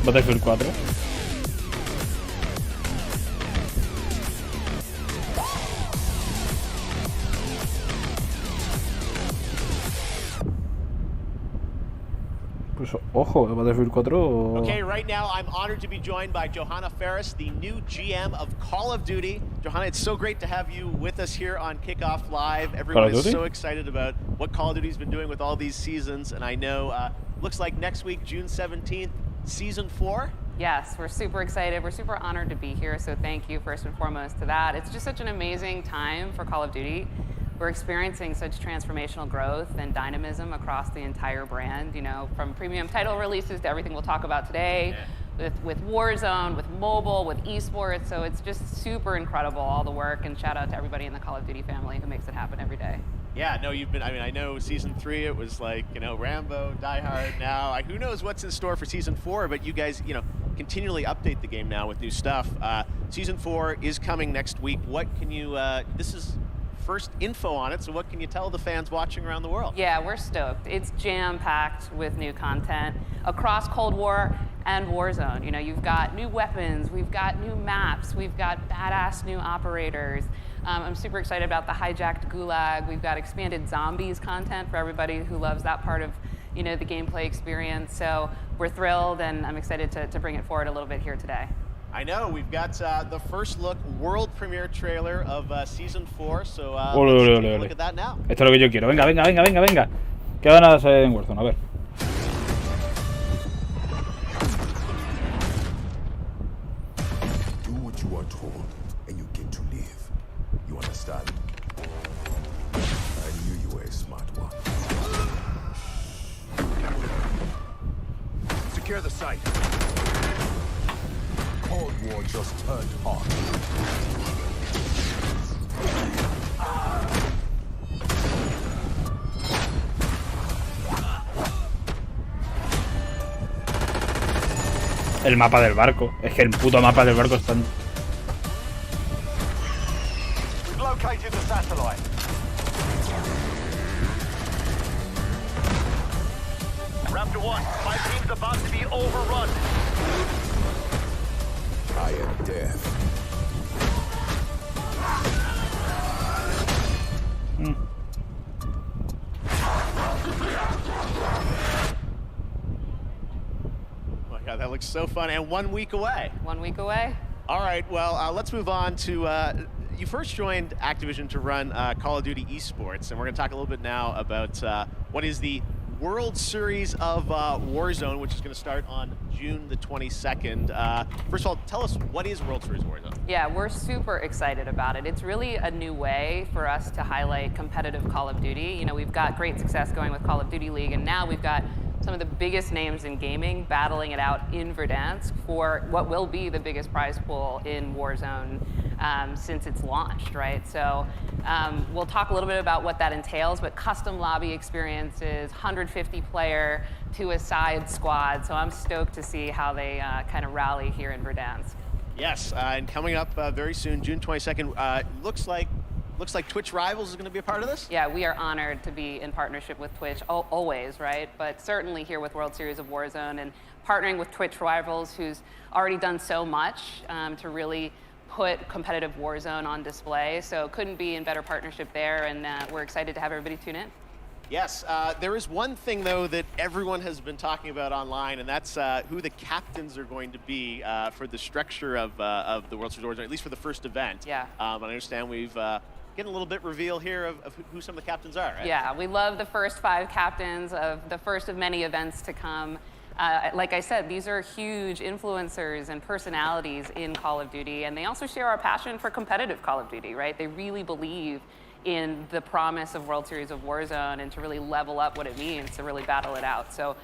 Battlefield 4. Pues ojo, Battlefield 4. Okay, right now I'm honored to be joined by Johanna Ferris, the new GM of Call of Duty. Johanna, it's so great to have you with us here on Kickoff Live. Everyone is so excited about what Call of Duty's been doing with all these seasons, and I know looks like next week, June 17th, Season 4. Yes, we're super excited. We're super honored to be here, so thank you first and foremost to that. It's just such an amazing time for Call of Duty. We're experiencing such transformational growth and dynamism across the entire brand, you know, from premium title releases to everything we'll talk about today, with Warzone, with mobile, with esports. So it's just super incredible, all the work, and shout out to everybody in the Call of Duty family who makes it happen every day. Yeah, no, you've been, I mean, I know Season 3, it was like, you know, Rambo, Die Hard now. Who knows what's in store for Season 4, but you guys, you know, continually update the game now with new stuff. Season 4 is coming next week. What can you, this is first info on it, so what can you tell the fans watching around the world? Yeah, we're stoked. It's jam-packed with new content across Cold War and Warzone. You know, you've got new weapons, we've got new maps, we've got badass new operators. I'm super excited about the hijacked gulag. We've got expanded zombies content for everybody who loves that part of, you know, the gameplay experience. So we're thrilled, and I'm excited to bring it forward a little bit here today. I know, we've got the first look world premiere trailer of Season 4, so let's take a look at that now. Esto es lo que yo quiero. Venga. ¿Qué van a hacer en Warzone? A ver. Do what you are told, and you get to live. You understand? I knew you were a smart one. secure the site. Cold War just turned hot. El mapa del barco. Es que el puto mapa del barco está... We've located the satellite. Raptor 1, my team's about to be overrun. I am death. Oh my God, that looks so fun, and 1 week away. 1 week away. All right, well, let's move on to, you first joined Activision to run Call of Duty Esports, and we're going to talk a little bit now about what is the World Series of Warzone, which is going to start on June the 22nd. First of all, tell us, what is World Series of Warzone? Yeah, we're super excited about it. It's really a new way for us to highlight competitive Call of Duty. You know, we've got great success going with Call of Duty League, and now we've got some of the biggest names in gaming battling it out in Verdansk for what will be the biggest prize pool in Warzone since it's launched, right? So we'll talk a little bit about what that entails, but custom lobby experiences, 150-player to a side squad. So I'm stoked to see how they kind of rally here in Verdansk. Yes, and coming up very soon, June 22nd, looks like Twitch Rivals is going to be a part of this? Yeah, we are honored to be in partnership with Twitch, always, right? But certainly here with World Series of Warzone and partnering with Twitch Rivals, who's already done so much to really put competitive Warzone on display. So couldn't be in better partnership there, and we're excited to have everybody tune in. Yes, there is one thing, though, that everyone has been talking about online, and that's who the captains are going to be for the structure of the World Series of Warzone, at least for the first event. Yeah. I understand we've getting a little bit reveal here of who some of the captains are, right? Yeah, we love the first 5 captains of the first of many events to come. Like I said, these are huge influencers and personalities in Call of Duty, and they also share our passion for competitive Call of Duty, right? They really believe in the promise of World Series of Warzone and to really level up what it means to really battle it out. So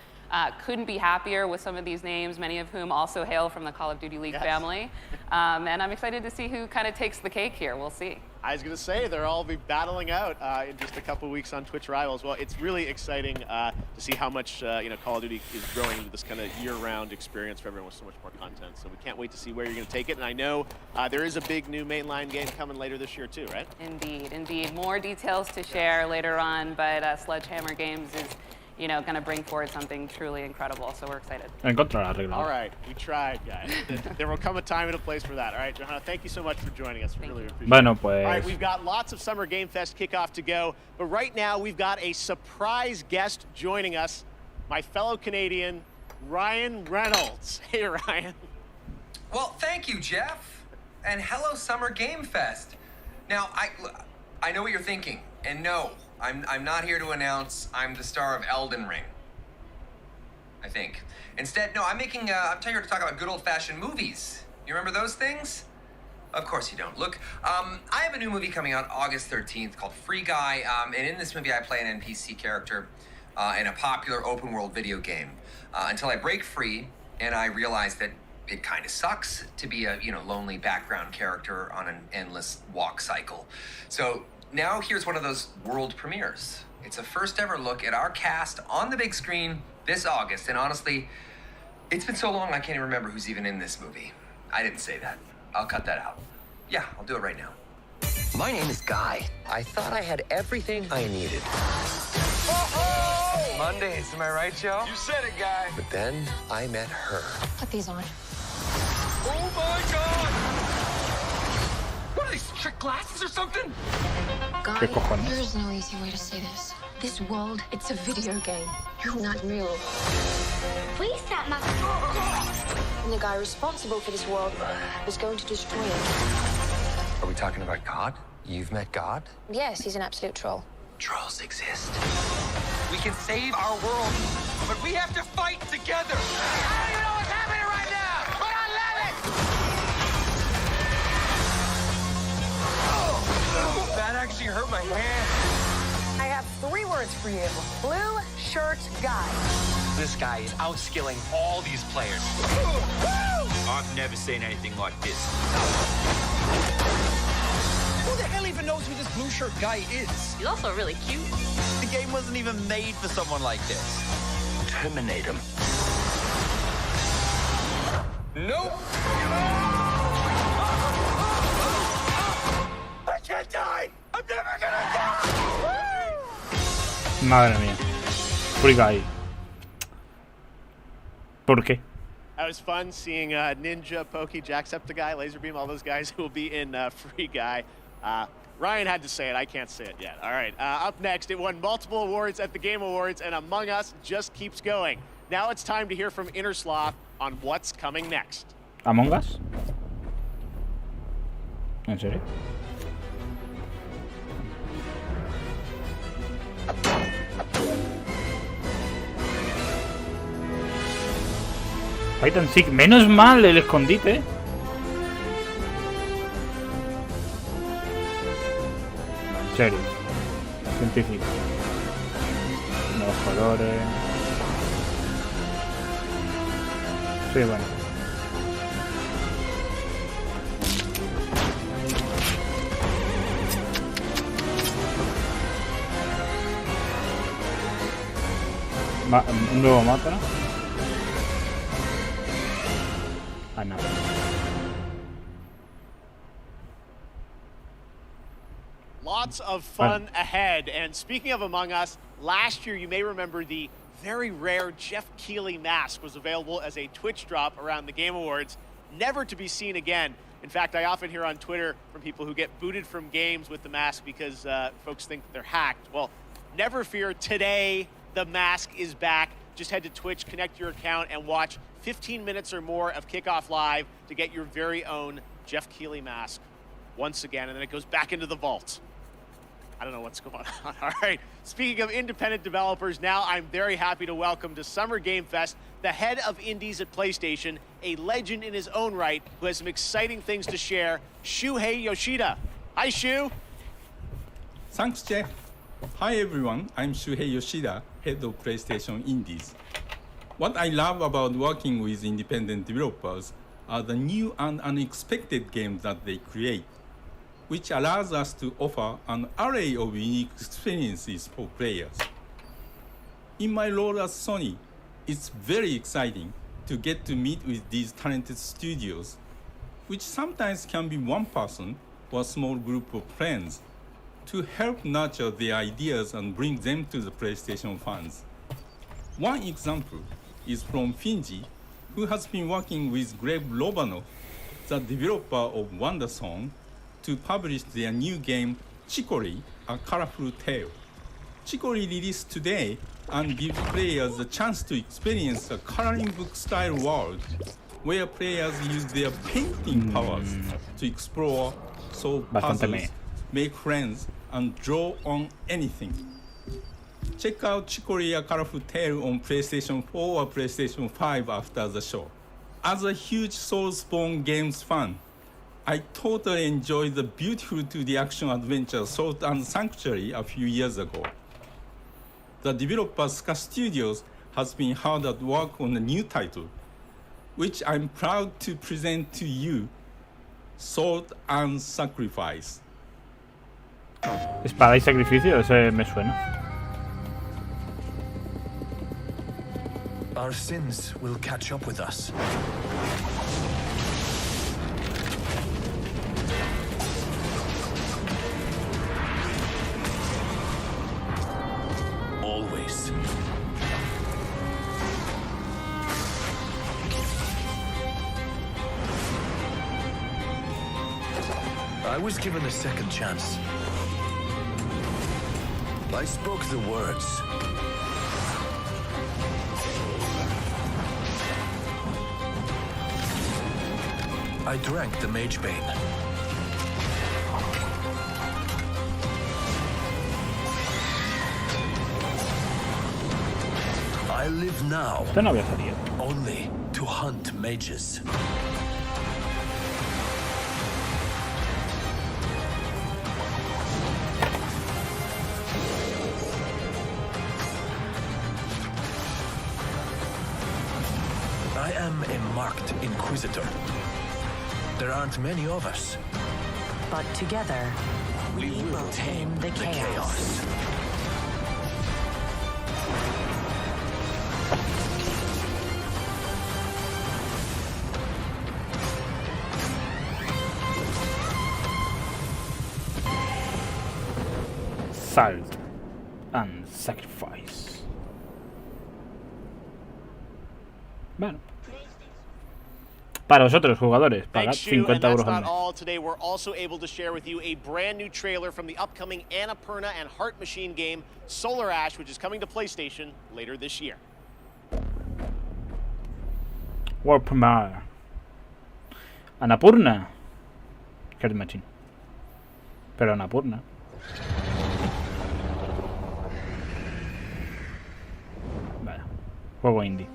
couldn't be happier with some of these names, many of whom also hail from the Call of Duty League family. And I'm excited to see who kind of takes the cake here. We'll see. I was going to say, they'll all be battling out in just a couple weeks on Twitch Rivals. Well, it's really exciting to see how much Call of Duty is growing into this kind of year-round experience for everyone with so much more content. So we can't wait to see where you're going to take it. And I know there is a big new mainline game coming later this year too, right? Indeed, indeed. More details to share later on, but Sledgehammer Games is going to bring forward something truly incredible. So we're excited. All right, we tried, guys. There will come a time and a place for that. All right, Johanna, thank you so much for joining us. We really appreciate it. Bueno, pues... All right, we've got lots of Summer Game Fest kickoff to go, but right now we've got a surprise guest joining us, my fellow Canadian, Ryan Reynolds. Hey, Ryan. Well, thank you, Jeff, and hello, Summer Game Fest. Now, I know what you're thinking, and no, I'm not here to announce I'm the star of Elden Ring. I think. Instead, no, I'm here to talk about good old-fashioned movies. You remember those things? Of course you don't. Look, I have a new movie coming out August 13th called Free Guy, and in this movie I play an NPC character in a popular open-world video game until I break free and I realize that it kind of sucks to be a lonely background character on an endless walk cycle. So now here's one of those world premieres. It's a first ever look at our cast on the big screen this August, and honestly, it's been so long I can't even remember who's even in this movie. I didn't say that. I'll cut that out. Yeah, I'll do it right now. My name is Guy. I thought I had everything I needed. Oh! Mondays, am I right, Joe? You said it, Guy. But then I met her. Put these on. Oh my God! What are these, trick glasses or something? Guy, there's no easy way to say this. This world, it's a video game. You're not real. We set my... And the guy responsible for this world was going to destroy it. Are we talking about God? You've met God? Yes, he's an absolute troll. Trolls exist. We can save our world, but we have to fight together. I don't even know what's happening right now, but I love it! Oh, that actually hurt my hand. I have 3 words for you. Blue shirt guy. This guy is outskilling all these players. I've never seen anything like this. Who the hell even knows who this blue shirt guy is? He's also really cute. The game wasn't even made for someone like this. Terminate him. Nope. I can't die! I'm never gonna die! Madre mía. Free Guy. ¿Por qué? That was fun seeing Ninja, Pokey, Jacksepticeye, Laserbeam, all those guys who will be in Free Guy. Ryan had to say it. I can't say it yet. All right. Up next, it won multiple awards at the Game Awards, and Among Us just keeps going. Now it's time to hear from Innersloth on what's coming next. ¿Among Us? ¿En serio? Hide and Seek. Menos mal el escondite. En serio. Científico. Nuevos colores. Sí, bueno. Un nuevo mapa, ¿no? Ah, no. Lots of fun ahead. And speaking of Among Us, last year you may remember the very rare Jeff Keighley mask was available as a Twitch drop around the Game Awards, never to be seen again. In fact, I often hear on Twitter from people who get booted from games with the mask because folks think they're hacked. Well, never fear, today the mask is back. Just head to Twitch, connect your account, and watch 15 minutes or more of Kickoff Live to get your very own Jeff Keighley mask once again, and then it goes back into the vault. I don't know what's going on. All right. Speaking of independent developers, now I'm very happy to welcome to Summer Game Fest the head of indies at PlayStation, a legend in his own right, who has some exciting things to share, Shuhei Yoshida. Hi, Shu. Thanks, Jeff. Hi, everyone. I'm Shuhei Yoshida, head of PlayStation Indies. What I love about working with independent developers are the new and unexpected games that they create, which allows us to offer an array of unique experiences for players. In my role at Sony, it's very exciting to get to meet with these talented studios, which sometimes can be one person or a small group of friends, to help nurture their ideas and bring them to the PlayStation fans. One example is from Finji, who has been working with Greg Lobanov, the developer of WonderSong, to publish their new game, Chicory, A Colorful Tale. Chicory released today and gives players the chance to experience a coloring book-style world where players use their painting powers to explore, solve puzzles, make friends, and draw on anything. Check out Chicory, A Colorful Tale on PlayStation 4 or PlayStation 5 after the show. As a huge Soulspawn games fan, I totally enjoyed the beautiful 2D action adventure Salt and Sanctuary a few years ago. The developer Ska Studios has been hard at work on a new title, which I'm proud to present to you, Salt and Sacrifice. Espada y sacrificio, ese me suena. Our sins will catch up with us. Always. I was given a second chance. I spoke the words. I drank the Mage Bane. I live now only to hunt mages. I am a marked inquisitor. There aren't many of us. But together, we will tame the chaos. Salt and sacrifice. Bueno. Para vosotros, jugadores, pagad Thanks, Shu, 50 and that's euros al not mes. all. Today, we're also able to share with you a brand new trailer from the upcoming Annapurna and Heart Machine game, Solar Ash, which is coming to PlayStation later this year. World Premiere. Annapurna. Heart Machine. Pero Annapurna. Vale. Juego indie.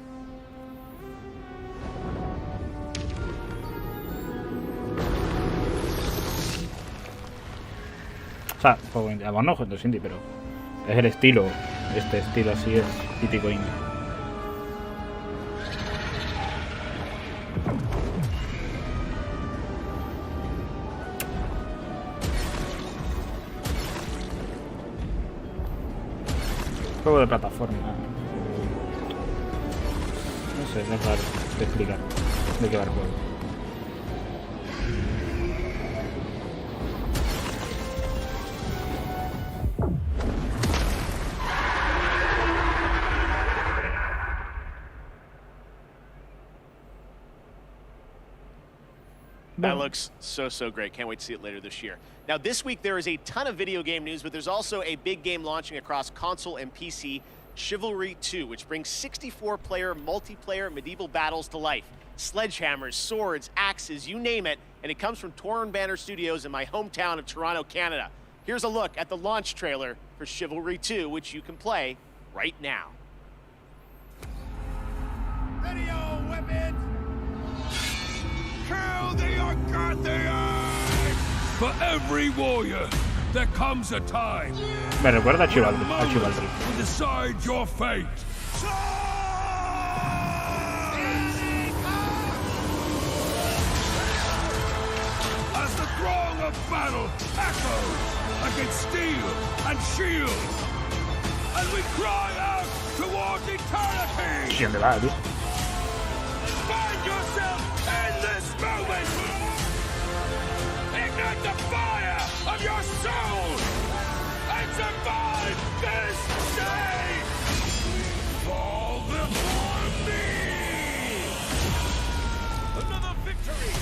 O sea, juego indie. Bueno, no es indie, pero es el estilo. Este estilo así es típico indie. Juego de plataforma. No sé, es raro de explicar de qué va el juego. That looks so great. Can't wait to see it later this year. Now, this week there is a ton of video game news, but there's also a big game launching across console and PC, Chivalry 2, which brings 64-player multiplayer medieval battles to life. Sledgehammers, swords, axes, you name it, and it comes from Torn Banner Studios in my hometown of Toronto, Canada. Here's a look at the launch trailer for Chivalry 2, which you can play right now. Ready your weapons! Kill the Arcarthians! For every warrior, there comes a time. Me recuerda a Chivalry. To decide your fate. As the throng of battle echoes against steel and shield, and we cry out towards eternity. ¿Quién le va, tío? Find yourself in this moment! Ignite the fire of your soul! And survive this day! Fall before me! Another victory!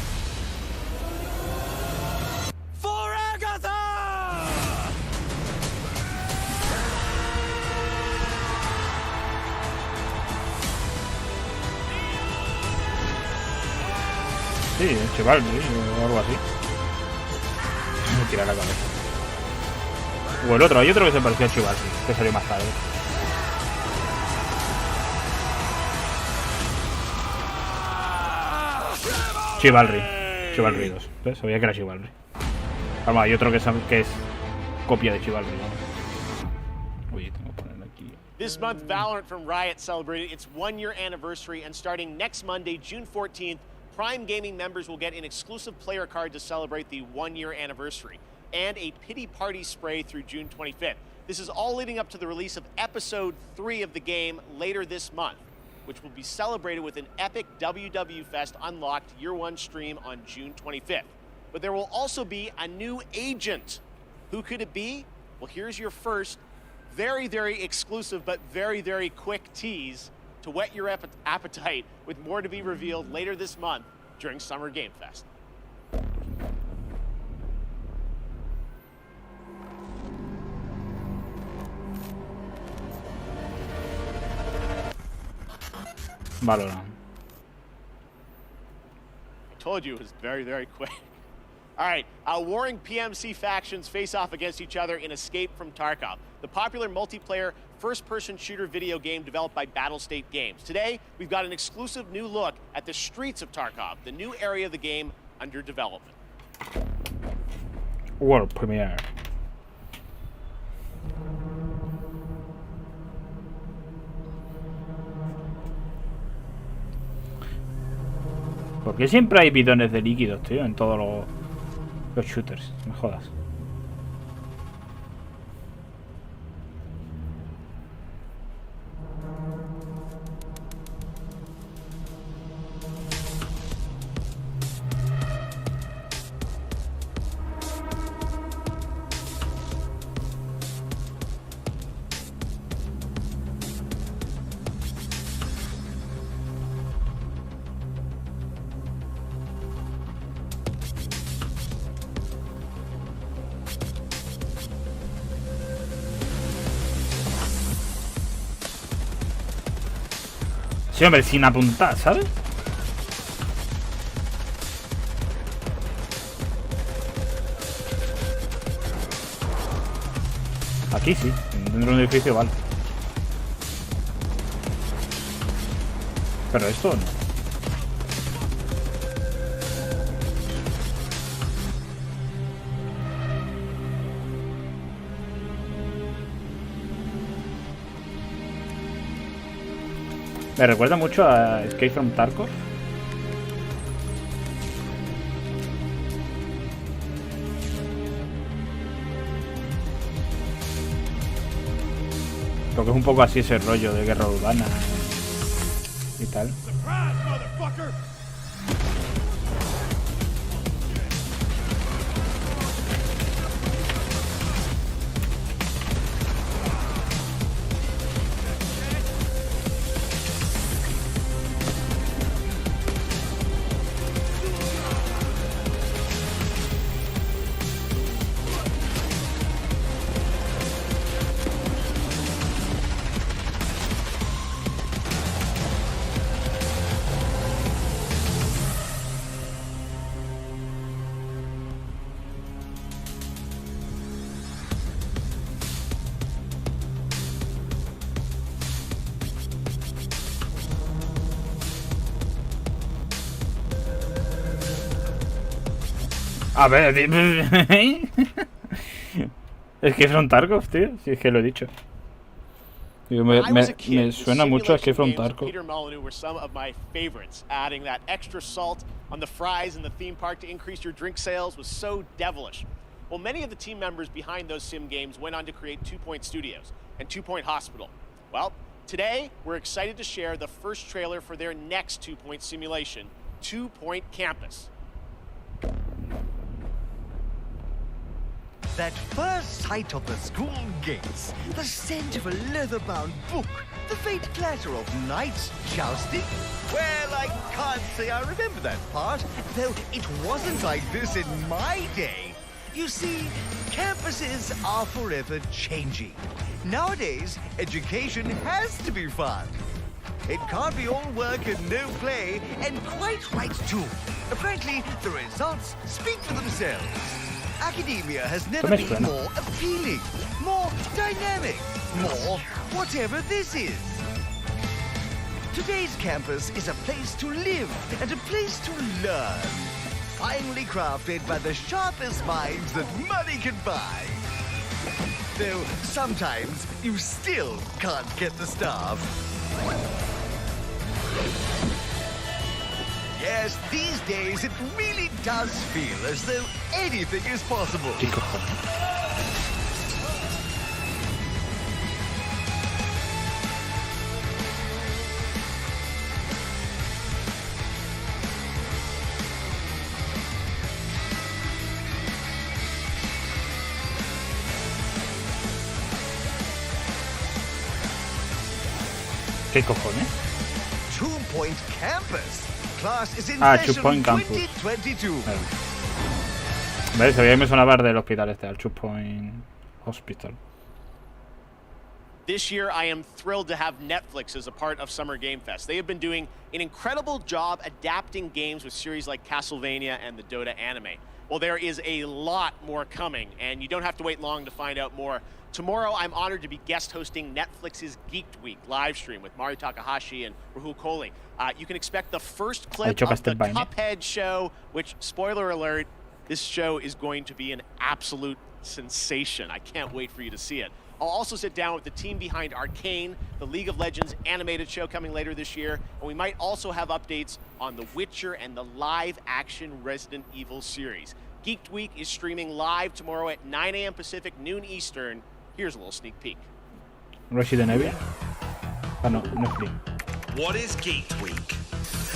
For Agatha! Sí, Chivalry o algo así. Me tira la cabeza. O el otro, hay otro que se parecía a Chivalry, que salió más tarde. Chivalry 2. ¿Ves? Sabía que era Chivalry. Vamos, hay otro que es copia de Chivalry, ¿no? Oye, tengo que ponerlo aquí. This month, Valorant from Riot celebrated its one-year anniversary, and starting next Monday, June 14th, Prime Gaming members will get an exclusive player card to celebrate the one-year anniversary, and a pity party spray through June 25th. This is all leading up to the release of Episode 3 of the game later this month, which will be celebrated with an epic WW Fest Unlocked Year 1 stream on June 25th. But there will also be a new agent. Who could it be? Well, here's your first very exclusive but very quick tease to whet your appetite, with more to be revealed later this month during Summer Game Fest. Valorant. I told you it was very quick. All right, warring PMC factions face off against each other in Escape from Tarkov, the popular multiplayer first-person shooter video game developed by Battlestate Games. Today, we've got an exclusive new look at the streets of Tarkov, the new area of the game under development. World Premiere. Porque siempre hay bidones de líquidos, tío, en todos los shooters. Me jodas. Sí, hombre, sin apuntar, ¿sabes? Aquí sí, dentro de un edificio vale. Pero esto no. Me recuerda mucho a Escape from Tarkov. Porque es un poco así ese rollo de guerra urbana y tal. A ver, es que son Tarkov, tío. Si es que lo he dicho. Digo, me suena mucho a Escape from Tarkov. Peter Molyneux were some of my favorites. Adding that extra salt on the fries in the theme park to increase your drink sales was so devilish. Well, many of the team members behind those sim games went on to create 2 Point Studios and 2 Point Hospital. Well, today we're excited to share the first trailer for their next 2 Point simulation, 2 Point Campus. That first sight of the school gates, the scent of a leather-bound book, the faint clatter of knights jousting. Well, I can't say I remember that part, though it wasn't like this in my day. You see, campuses are forever changing. Nowadays, education has to be fun. It can't be all work and no play, and quite right too. Frankly, the results speak for themselves. Academia has never been more appealing, more dynamic, more whatever this is. Today's campus is a place to live and a place to learn. Finely crafted by the sharpest minds that money can buy. Though sometimes you still can't get the staff. Yes, these days it really does feel as though anything is possible. ¿Qué cojones? 2 Point Campus. Class is in 2 Point Campus. 2022. ¿Ves? Sabía que me sonaba del hospital este, al 2 Point Hospital. This year, I am thrilled to have Netflix as a part of Summer Game Fest. They have been doing an incredible job adapting games with series like Castlevania and the Dota anime. Well, there is a lot more coming, and you don't have to wait long to find out more. Tomorrow, I'm honored to be guest hosting Netflix's Geeked Week live stream with Mario Takahashi and Rahul Kohli. You can expect the first clip of the Cuphead show, which, spoiler alert, this show is going to be an absolute sensation. I can't wait for you to see it. I'll also sit down with the team behind Arcane, the League of Legends animated show coming later this year, and we might also have updates on The Witcher and the live-action Resident Evil series. Geeked Week is streaming live tomorrow at 9 a.m. Pacific, noon Eastern. Here's a little sneak peek. Resident Evil. Ah, no, Netflix. What is Geeked Week?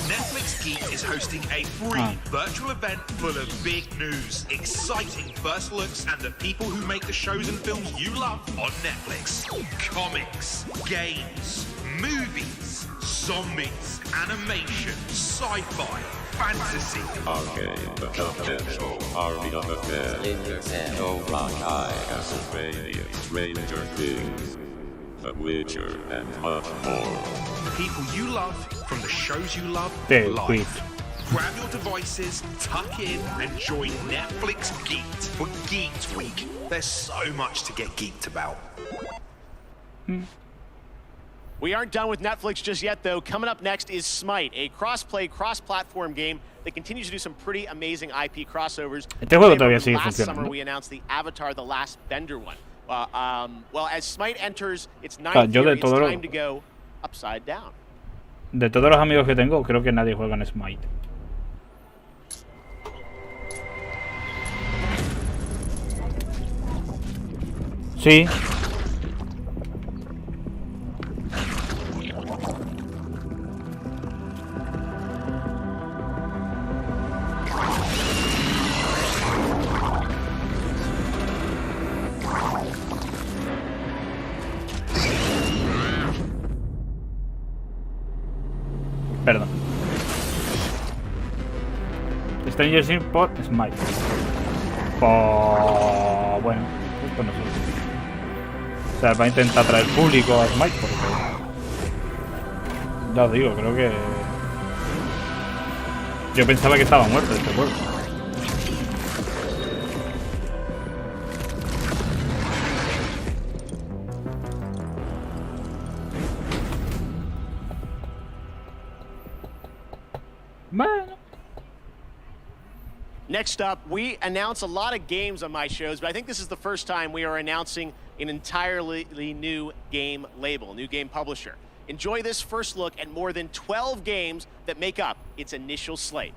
Netflix Geek is hosting a free virtual event full of big news, exciting first looks, and the people who make the shows and films you love on Netflix. Comics, games, movies, zombies, animation, sci-fi, fantasy. Arcade, the Confidential, Army of Affairs, No Rock Eye, Castlevania, Stranger Things, The Witcher, and much more. People you love from the shows you love live. Grab your devices, tuck in, and join Netflix Geeked for Geeked Week. There's so much to get geeked about. We aren't done with Netflix just yet, though. Coming up next is Smite, a cross-play, cross-platform game that continues to do some pretty amazing IP crossovers. Este juego todavía sigue Last funcionando. summer, we announced the Avatar: The Last Bender one. Well, as Smite enters its ninth year, it's time to go upside down. De todos los amigos que tengo, creo que nadie juega en Smite. Sí. Perdón. Stranger Things por Smite. Bueno, esto no sé. O sea, va a intentar traer público a Smite porque... Ya os digo, creo que... Yo pensaba que estaba muerto este juego. Next up, we announce a lot of games on my shows, but I think this is the first time we are announcing an entirely new game label, new game publisher. Enjoy this first look at more than 12 games that make up its initial slate.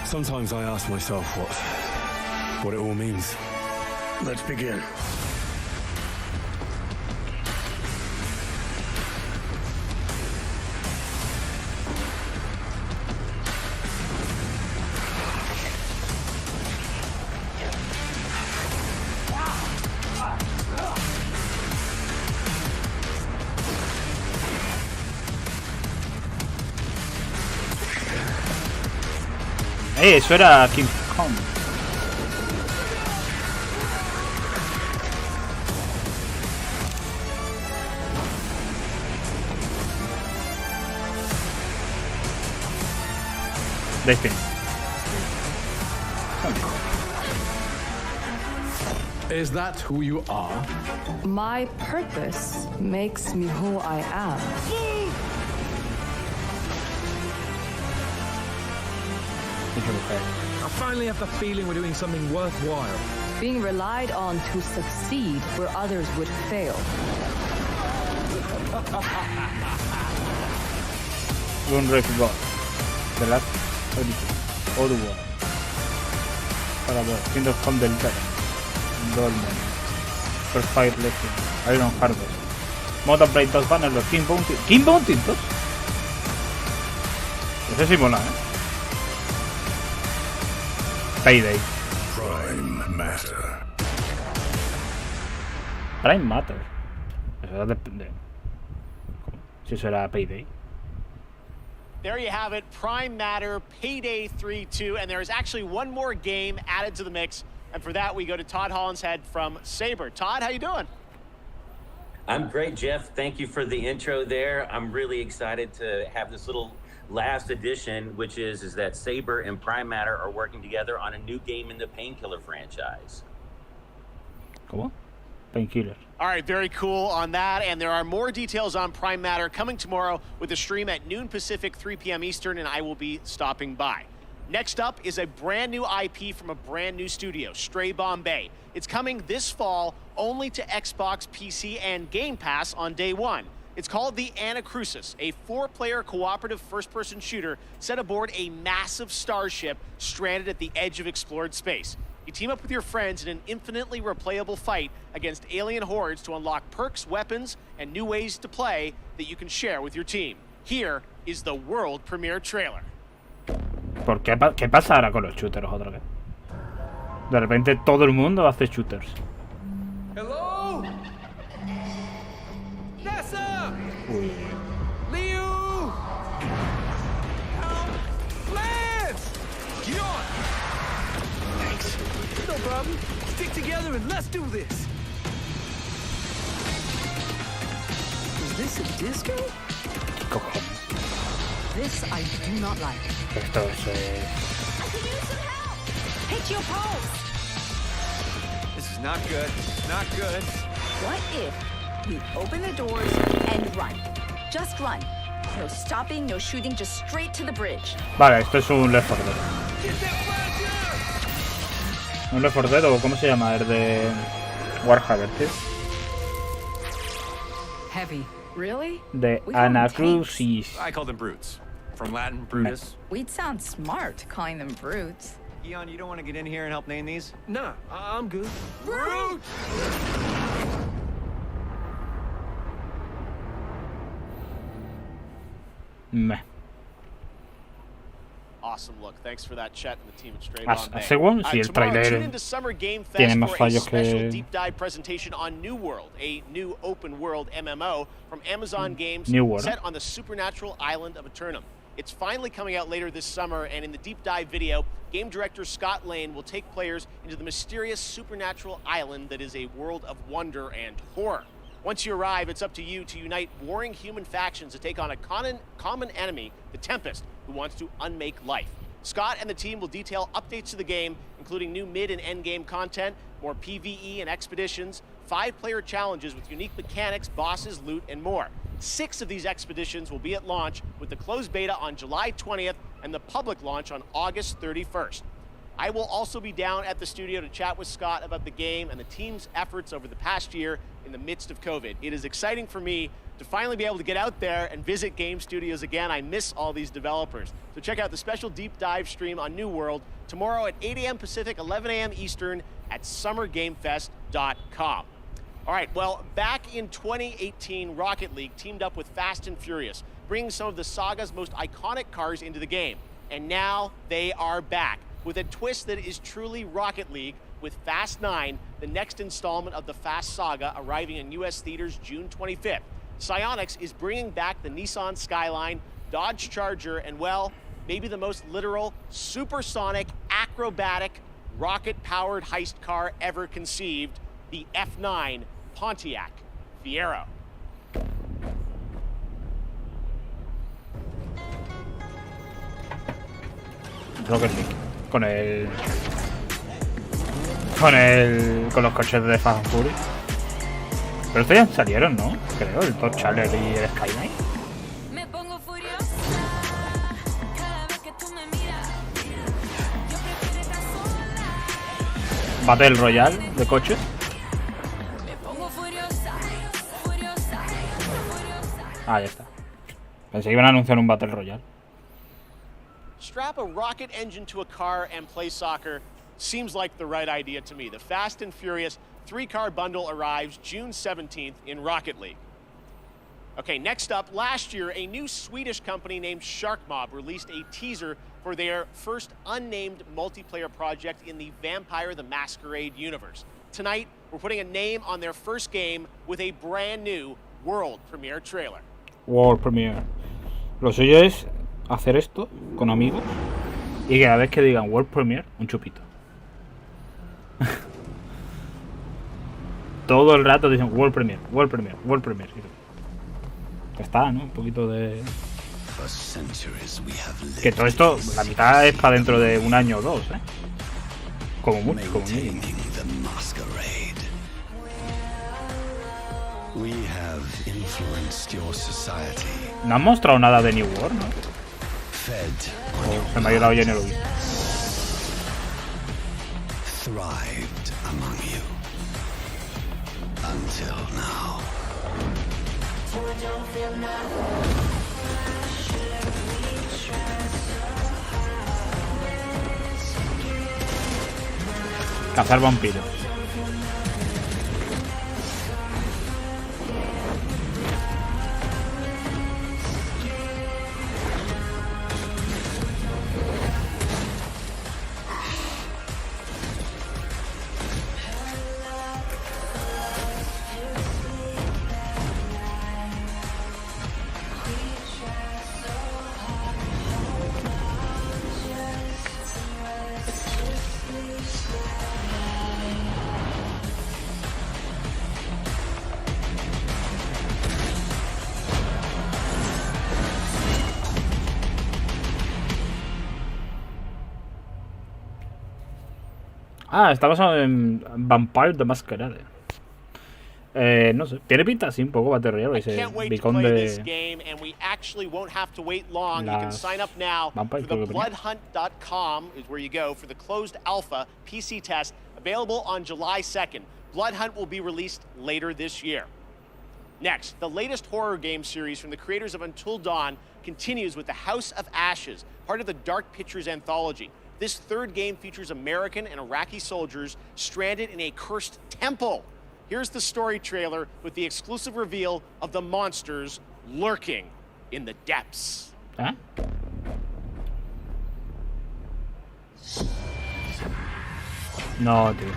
Sometimes I ask myself what it all means. Let's begin. Eso era King Kong. Destiny. Is that who you are? My purpose makes me who I am. I finally have the feeling we're doing something worthwhile. Being relied on to succeed where others would fail. One Wreck God. The Last Odyssey. Oddworld. Paradox. Kingdom Come Deliverance. Dolmen. First Fire Legend. Iron Harvest. Motor Blade 2 Bannerlord. King Bounty. ¿King Bounty 2? Ese sí mola, Payday. Prime Matter. Prime Matter. Eso depende. Si eso era Payday. There you have it, Prime Matter, Payday 3-2, and there is actually one more game added to the mix, and for that we go to Todd Hollinshead from Saber. Todd, how you doing? I'm great, Jeff. Thank you for the intro there. I'm really excited to have this little last edition, which is that Saber and Prime Matter are working together on a new game in the Painkiller franchise. ¿Cómo? Painkiller. All right, very cool on that. And there are more details on Prime Matter coming tomorrow with a stream at noon Pacific, 3 p.m. Eastern, and I will be stopping by. Next up is a brand new IP from a brand new studio, Stray Bombay. It's coming this fall only to Xbox, PC, and Game Pass on day one. It's called The Anacrusis, a 4-player cooperative first-person shooter set aboard a massive starship stranded at the edge of explored space. You team up with your friends in an infinitely replayable fight against alien hordes to unlock perks, weapons, and new ways to play that you can share with your team. Here is the world premiere trailer. ¿Por qué, qué pasa ahora con los shooters otra vez? De repente todo el mundo hace shooters. Hello? Nessa! Uy. Liu! Lance! Get on! Thanks. No problem. Stick together and let's do this. Is this a disco? ¿Qué cojones? This I do not like. Esto es... I could use some help! Hit your pulse! This is not good. Not good. What if we open the doors and run? Just run. No stopping, no shooting, just straight to the bridge. Vale, esto es un Left 4 Dead. ¿Un Left 4 Dead o cómo se llama? El de Warhammer, tío. Heavy. Really? De Anacrusis. I call them brutes. From Latin, Brutus. We'd sound smart calling them brutes. Eon, you don't want to get in here and help name these? Nah, I'm good. Brute! Meh. Awesome look. Thanks for that, Chet and the team at Stray Ah, Bombay. según si el Tomorrow, tune trailer into Summer Game Fest tiene más for a fallos special que deep dive presentation on New World, a new open world MMO from Amazon Games New World. set on the supernatural island of Eternum. It's finally coming out later this summer, and in the deep dive video, game director Scott Lane will take players into the mysterious supernatural island that is a world of wonder and horror. Once you arrive, it's up to you to unite warring human factions to take on a common enemy, the Tempest, who wants to unmake life. Scott and the team will detail updates to the game, including new mid and end game content, more PvE and expeditions, 5-player challenges with unique mechanics, bosses, loot, and more. 6 of these expeditions will be at launch, with the closed beta on July 20th and the public launch on August 31st. I will also be down at the studio to chat with Scott about the game and the team's efforts over the past year in the midst of COVID. It is exciting for me to finally be able to get out there and visit game studios again. I miss all these developers. So check out the special deep dive stream on New World tomorrow at 8 a.m. Pacific, 11 a.m. Eastern at summergamefest.com. All right, well, back in 2018, Rocket League teamed up with Fast and Furious, bringing some of the saga's most iconic cars into the game. And now they are back with a twist that is truly Rocket League, with Fast 9, the next installment of the Fast saga, arriving in U.S. theaters June 25th. Psyonix is bringing back the Nissan Skyline, Dodge Charger, and, well, maybe the most literal, supersonic, acrobatic, rocket-powered heist car ever conceived, the F9 Pontiac Fiero. Rocket League. Con los coches de Fast and Furious. Pero estos ya salieron, ¿no? Creo, el Dodge Charger y el Skyline. Battle Royale de coches. Ah, ya está. Pensé que iban a anunciar un Battle Royale. Strap a rocket engine to a car and play soccer seems like the right idea to me. The Fast and Furious 3-car bundle arrives June 17th in Rocket League. Okay, next up, last year, a new Swedish company named Sharkmob released a teaser for their first unnamed multiplayer project in the Vampire the Masquerade universe. Tonight, we're putting a name on their first game with a brand new world premiere trailer. World premiere. Lo suyo es hacer esto con amigos y que cada vez que digan World Premiere, un chupito. Todo el rato dicen World Premiere, World Premiere, World Premiere. Ya está, ¿no? Un poquito de... Que todo esto, la mitad es para dentro de un año o dos, ¿eh? Como mucho, como mínimo. We have influenced your society. No han mostrado nada de New World, ¿no? Fed. Se me ha quedado lleno el Thrived among you. Until now. Cazar vampiros. Ah, está basado en Vampire the Masquerade. No sé, tiene pinta así un poco Battle Royale, ese beacon de Vampire, creo que ponía. Bloodhunt.com is where you go for the closed alpha PC test, available on July 2nd. Bloodhunt will be released later this year. Next, the latest horror game series from the creators of Until Dawn continues with the House of Ashes, part of the Dark Pictures anthology. This third game features American and Iraqi soldiers stranded in a cursed temple. Here's the story trailer with the exclusive reveal of the monsters lurking in the depths. ¿Eh? No, tío.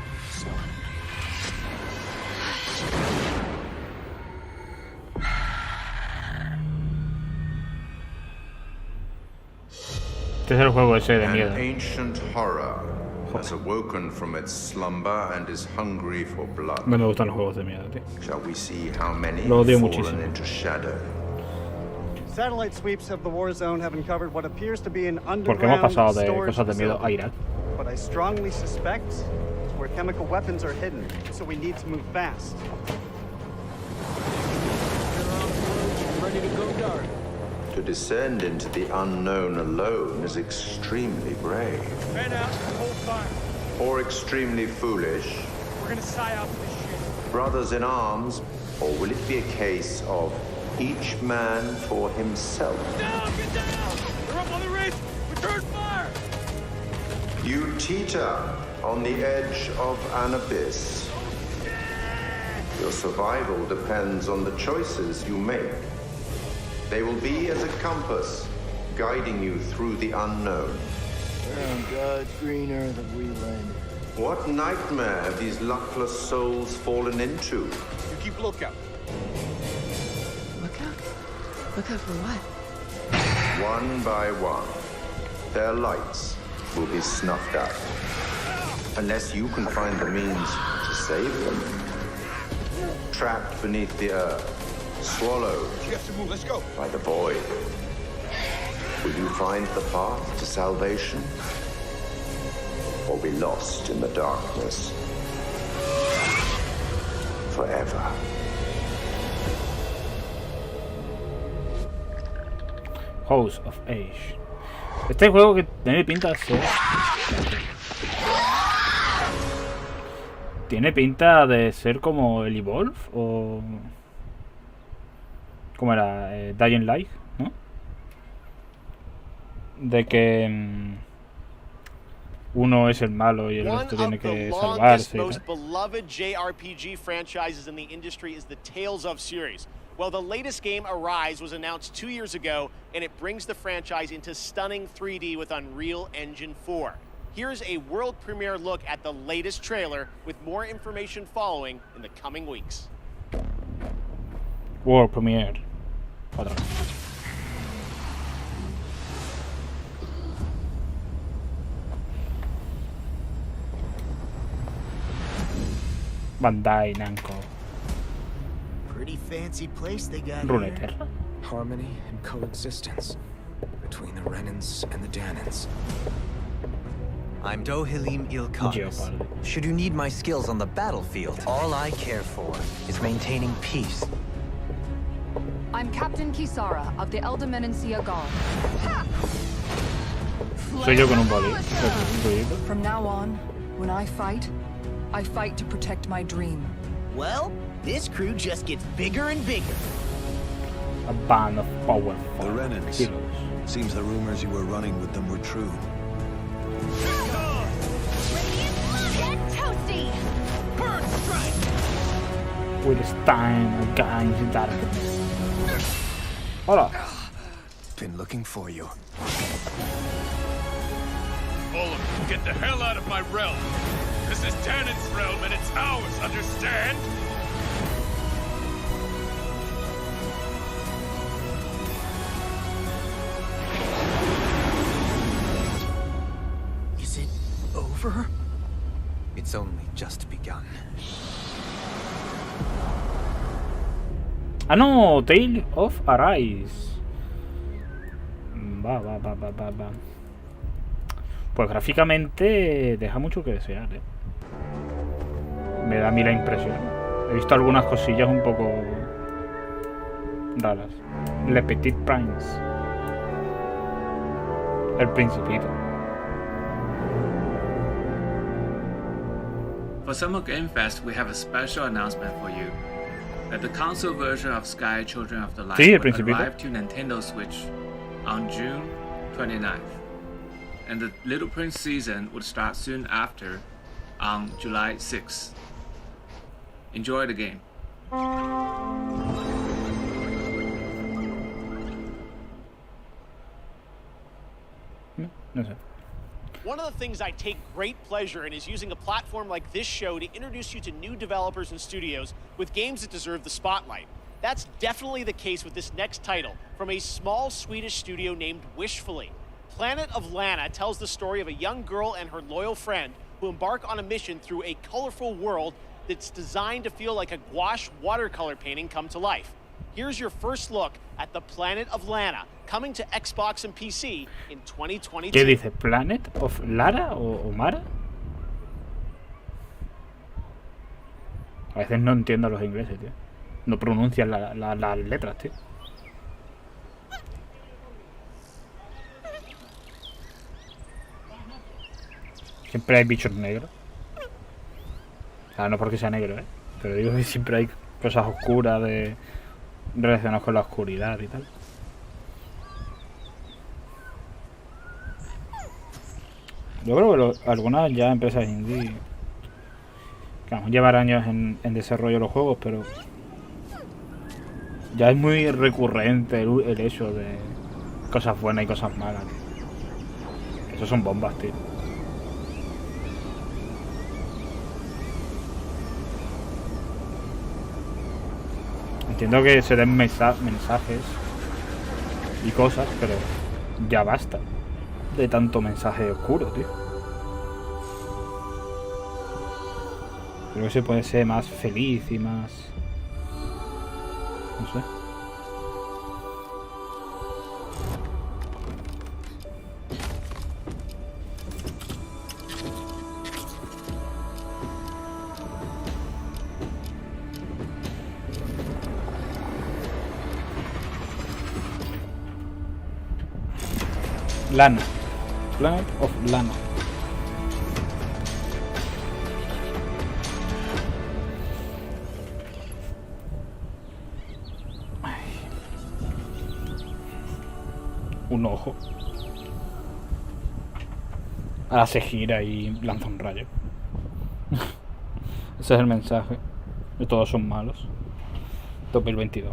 Este es el juego ese de miedo. An ancient horror has awoken from its slumber and is hungry for blood. No me gustan los juegos de miedo, tío. Shall we see how many Lo odio have fallen muchísimo. into shadow? Satellite sweeps of the war zone have uncovered what appears to be an ¿Por qué hemos pasado underground de storage cosas de miedo a facility? Irak? But I strongly suspect it's where chemical weapons are hidden, so we need to move fast. Ready to go dark. To descend into the unknown alone is extremely brave. Man out, hold fire. Or extremely foolish. We're gonna psyop this shit. Brothers in arms, or will it be a case of each man for himself? Down, get down! They're up on the ridge! Return fire! You teeter on the edge of an abyss. Your survival depends on the choices you make. They will be as a compass, guiding you through the unknown. We're on God's green earth have we landed. What nightmare have these luckless souls fallen into? You keep lookout. Look out? Look out for what? One by one, their lights will be snuffed out. Unless you can find the means to save them. Trapped beneath the earth, swallowed We have to move, let's go. by the void. Will you find the path to salvation? Or be lost in the darkness forever? House of Age. Este juego que tiene pinta de ser... Tiene pinta de ser como el Evolve o... ¿Cómo era? Dying Light, ¿no? De que... uno es el malo y el One otro tiene of the que longest, salvarse. most beloved JRPG franchises in the industry is the Tales of series. Well, the latest game, Arise, was announced 2 years ago, and it brings the franchise into stunning 3D with Unreal Engine 4. Here's a world premiere look at the latest trailer, with more information following in the coming weeks. World Premiere. Otra vez. Bandai Namco. Pretty fancy place they got here. Runeterra. Harmony and coexistence between the Renans and the Danans. I'm Dohalim Ilkanis. Should you need my skills on the battlefield, all I care for is maintaining peace. I'm Captain Kisara of the Elder Menancia Guard. Soy yo con un boli. From now on, when I fight to protect my dream. Well, this crew just gets bigger and bigger. A band of powerful The Renans. heroes. Seems the rumors you were running with them were true. Get toasty! Bird strike! With Stein against darkness. Hola. Been looking for you. Olaf, get the hell out of my realm! This is Tannin's realm and it's ours, understand? Is it over? It's only just begun. Ah, no, Tale of Arise. Va. Pues gráficamente deja mucho que desear, ¿eh? Me da a mí la impresión. He visto algunas cosillas un poco raras. Le Petit Prince. El Principito. For Summer Game Fest, we have a special announcement for you. That the console version of Sky Children of the Light Sí, el will Principito. arrive to Nintendo Switch on June 29th. And the Little Prince season would start soon after on July 6th. Enjoy the game. No sé. One of the things I take great pleasure in is using a platform like this show to introduce you to new developers and studios with games that deserve the spotlight. That's definitely the case with this next title from a small Swedish studio named Wishfully. Planet of Lana tells the story of a young girl and her loyal friend who embark on a mission through a colorful world that's designed to feel like a gouache watercolor painting come to life. Here's your first look at the Planet of Lana, coming to Xbox and PC in 2022. ¿Qué dice? ¿Planet of Lara o Mara? A veces no entiendo a los ingleses, tío. No pronuncian las letras, tío. Siempre hay bichos negros. No porque sea negro, pero digo que siempre hay cosas oscuras relacionadas con la oscuridad y tal. Yo creo que algunas ya empresas indie, claro, llevar años en desarrollo los juegos, pero ya es muy recurrente el hecho de cosas buenas y cosas malas. Eso son bombas, tío. Entiendo que se den mensajes y cosas, pero ya basta de tanto mensaje oscuro, tío. Creo que se puede ser más feliz y más... no sé. Lana. Planet of Lana. Ay. Un ojo. Ahora se gira y lanza un rayo. Ese es el mensaje. De todos son malos. 2022.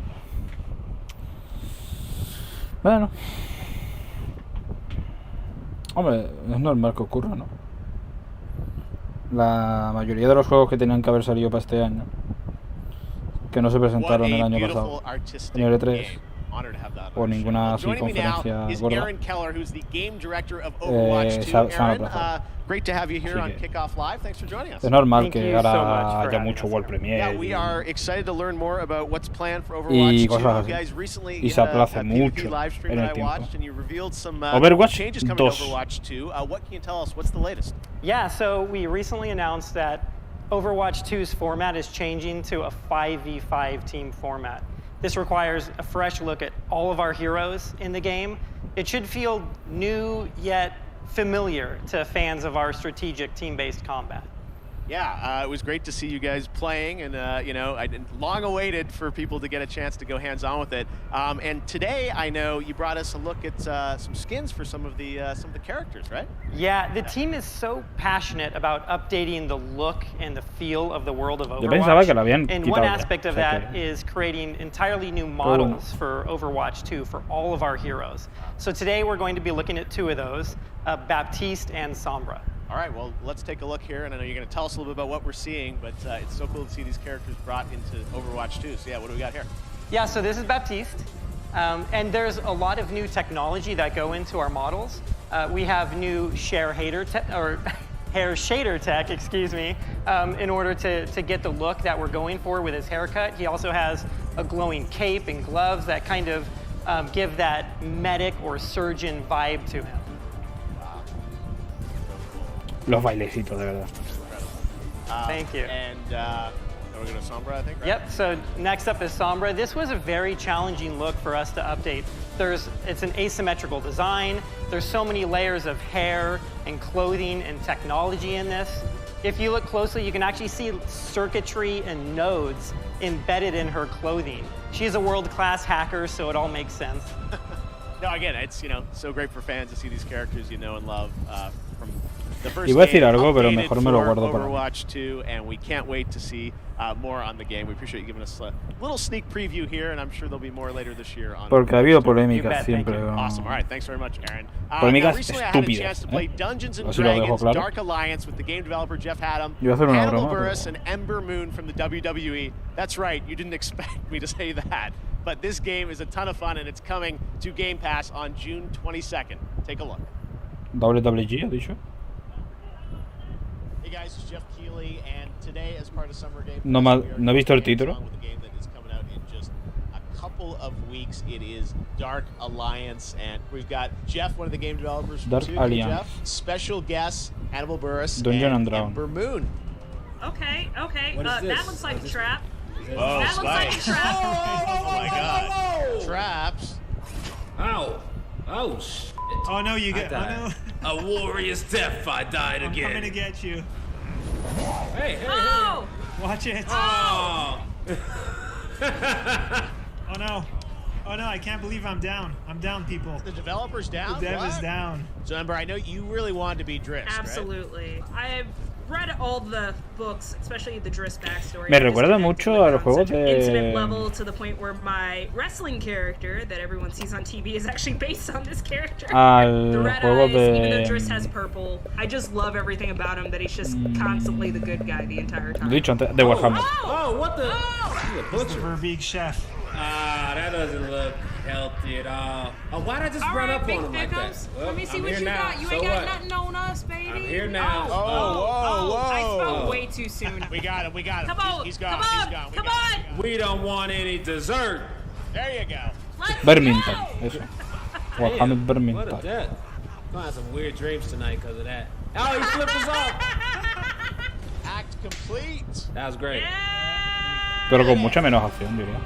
Bueno. Hombre, es normal que ocurra, ¿no? La mayoría de los juegos que tenían que haber salido para este año, que no se presentaron el año pasado, en el E3, o ninguna así conferencia gorda, se han aplazado. Great to have you here on Kickoff Live. Thanks for joining us. Es normal que ahora haya mucho World Premiere. Yeah, we are excited to learn more about what's planned for Overwatch 2. You guys recently y se aplace mucho live stream en that el I watched, and you revealed some changes coming 2. to Overwatch 2. What can you tell us? What's the latest? Yeah, so we recently announced that Overwatch 2's format is changing to a 5v5 team format. This requires a fresh look at all of our heroes in the game. It should feel new yet familiar to fans of our strategic team-based combat. Yeah, it was great to see you guys playing, and you know, I long awaited for people to get a chance to go hands-on with it. And today, I know you brought us a look at some skins for some of the characters, right? Yeah, the team is so passionate about updating the look and the feel of the world of Overwatch. And one aspect of that is creating entirely new models for Overwatch 2 for all of our heroes. So today we're going to be looking at 2 of those, Baptiste and Sombra. All right, well, let's take a look here, and I know you're going to tell us a little bit about what we're seeing, but it's so cool to see these characters brought into Overwatch 2. So yeah, what do we got here? Yeah, so this is Baptiste, and there's a lot of new technology that go into our models. We have new hair shader tech, excuse me, in order to get the look that we're going for with his haircut. He also has a glowing cape and gloves that kind of give that medic or surgeon vibe to him. Los bailecitos, de verdad. Thank you. And we're going to Sombra, I think, right? Yep, so next up is Sombra. This was a very challenging look for us to update. It's an asymmetrical design. There's so many layers of hair and clothing and technology in this. If you look closely, you can actually see circuitry and nodes embedded in her clothing. She's a world-class hacker, so it all makes sense. No, again, it's, you know, so great for fans to see these characters you know and love from the first Iba a decir game, algo, pero mejor me lo guardo para Overwatch 2, and we can't wait to see more on the game. We appreciate you giving us a little sneak preview here, and I'm sure there'll be more later this year. Porque ha habido polémicas siempre. Awesome. All right, thanks very much, Aaron. Polémicas recently I had a chance to play Dungeons and Dragons Dark Alliance with the game developer Jeff Haddam, Hannibal Buress, and Ember Moon from the WWE. That's right, you didn't expect me to say that. But this game is a ton of fun, and it's coming to Game Pass on June 22nd. Take a look. WWG, ha dicho. Hey guys, it's Jeff Keighley, and today, as part of Summer Game Fest, No he visto el título. with a game that is coming out in just a couple of weeks. It is Dark Alliance, and we've got Jeff, one of the game developers from Dark Alliance. Jeff, special guest Hannibal Buress, Dungeon and and Ember Moon. Okay. That looks like a trap. Oh, that looks like a trap. Oh my God! Traps. Ow! Oh shit! Oh no, you get. Oh no! A warrior's death. I died again. I'm coming to get you. Hey! Oh! Watch it. Oh! Oh no! Oh no! I can't believe I'm down. I'm down, people. The developer's down. The dev is down. So Ember, I know you really wanted to be Driss. Absolutely. Right? I've read all the books, especially the Driss backstory. Me recuerda mucho a los juegos Incident de... level to the point where my wrestling character that everyone sees on TV is actually based on this character. Al the red juego eyes, de... even though Driss has purple. I just love everything about him, that he's just constantly the good guy the entire time. Lo he dicho antes, de Warhammer. Oh, what the? It's the Verbeek chef. Ah, that doesn't look healthy at all. Oh, why'd I just run up on him like that? Well, Let me see I'm what here you now. got. You So ain't got what? nothing on us, baby. I'm here now. I spoke way too soon. We got him. We got him. Come on. He's gone. Come on. He's gone. Come on. We don't want any dessert. There you go. Birmingham. Eso. Warhammer What a Birmingham. death. Gonna have some weird dreams tonight because of that. Oh, he flipped us off. Act complete. That was great. Pero con mucha menos acción, diría.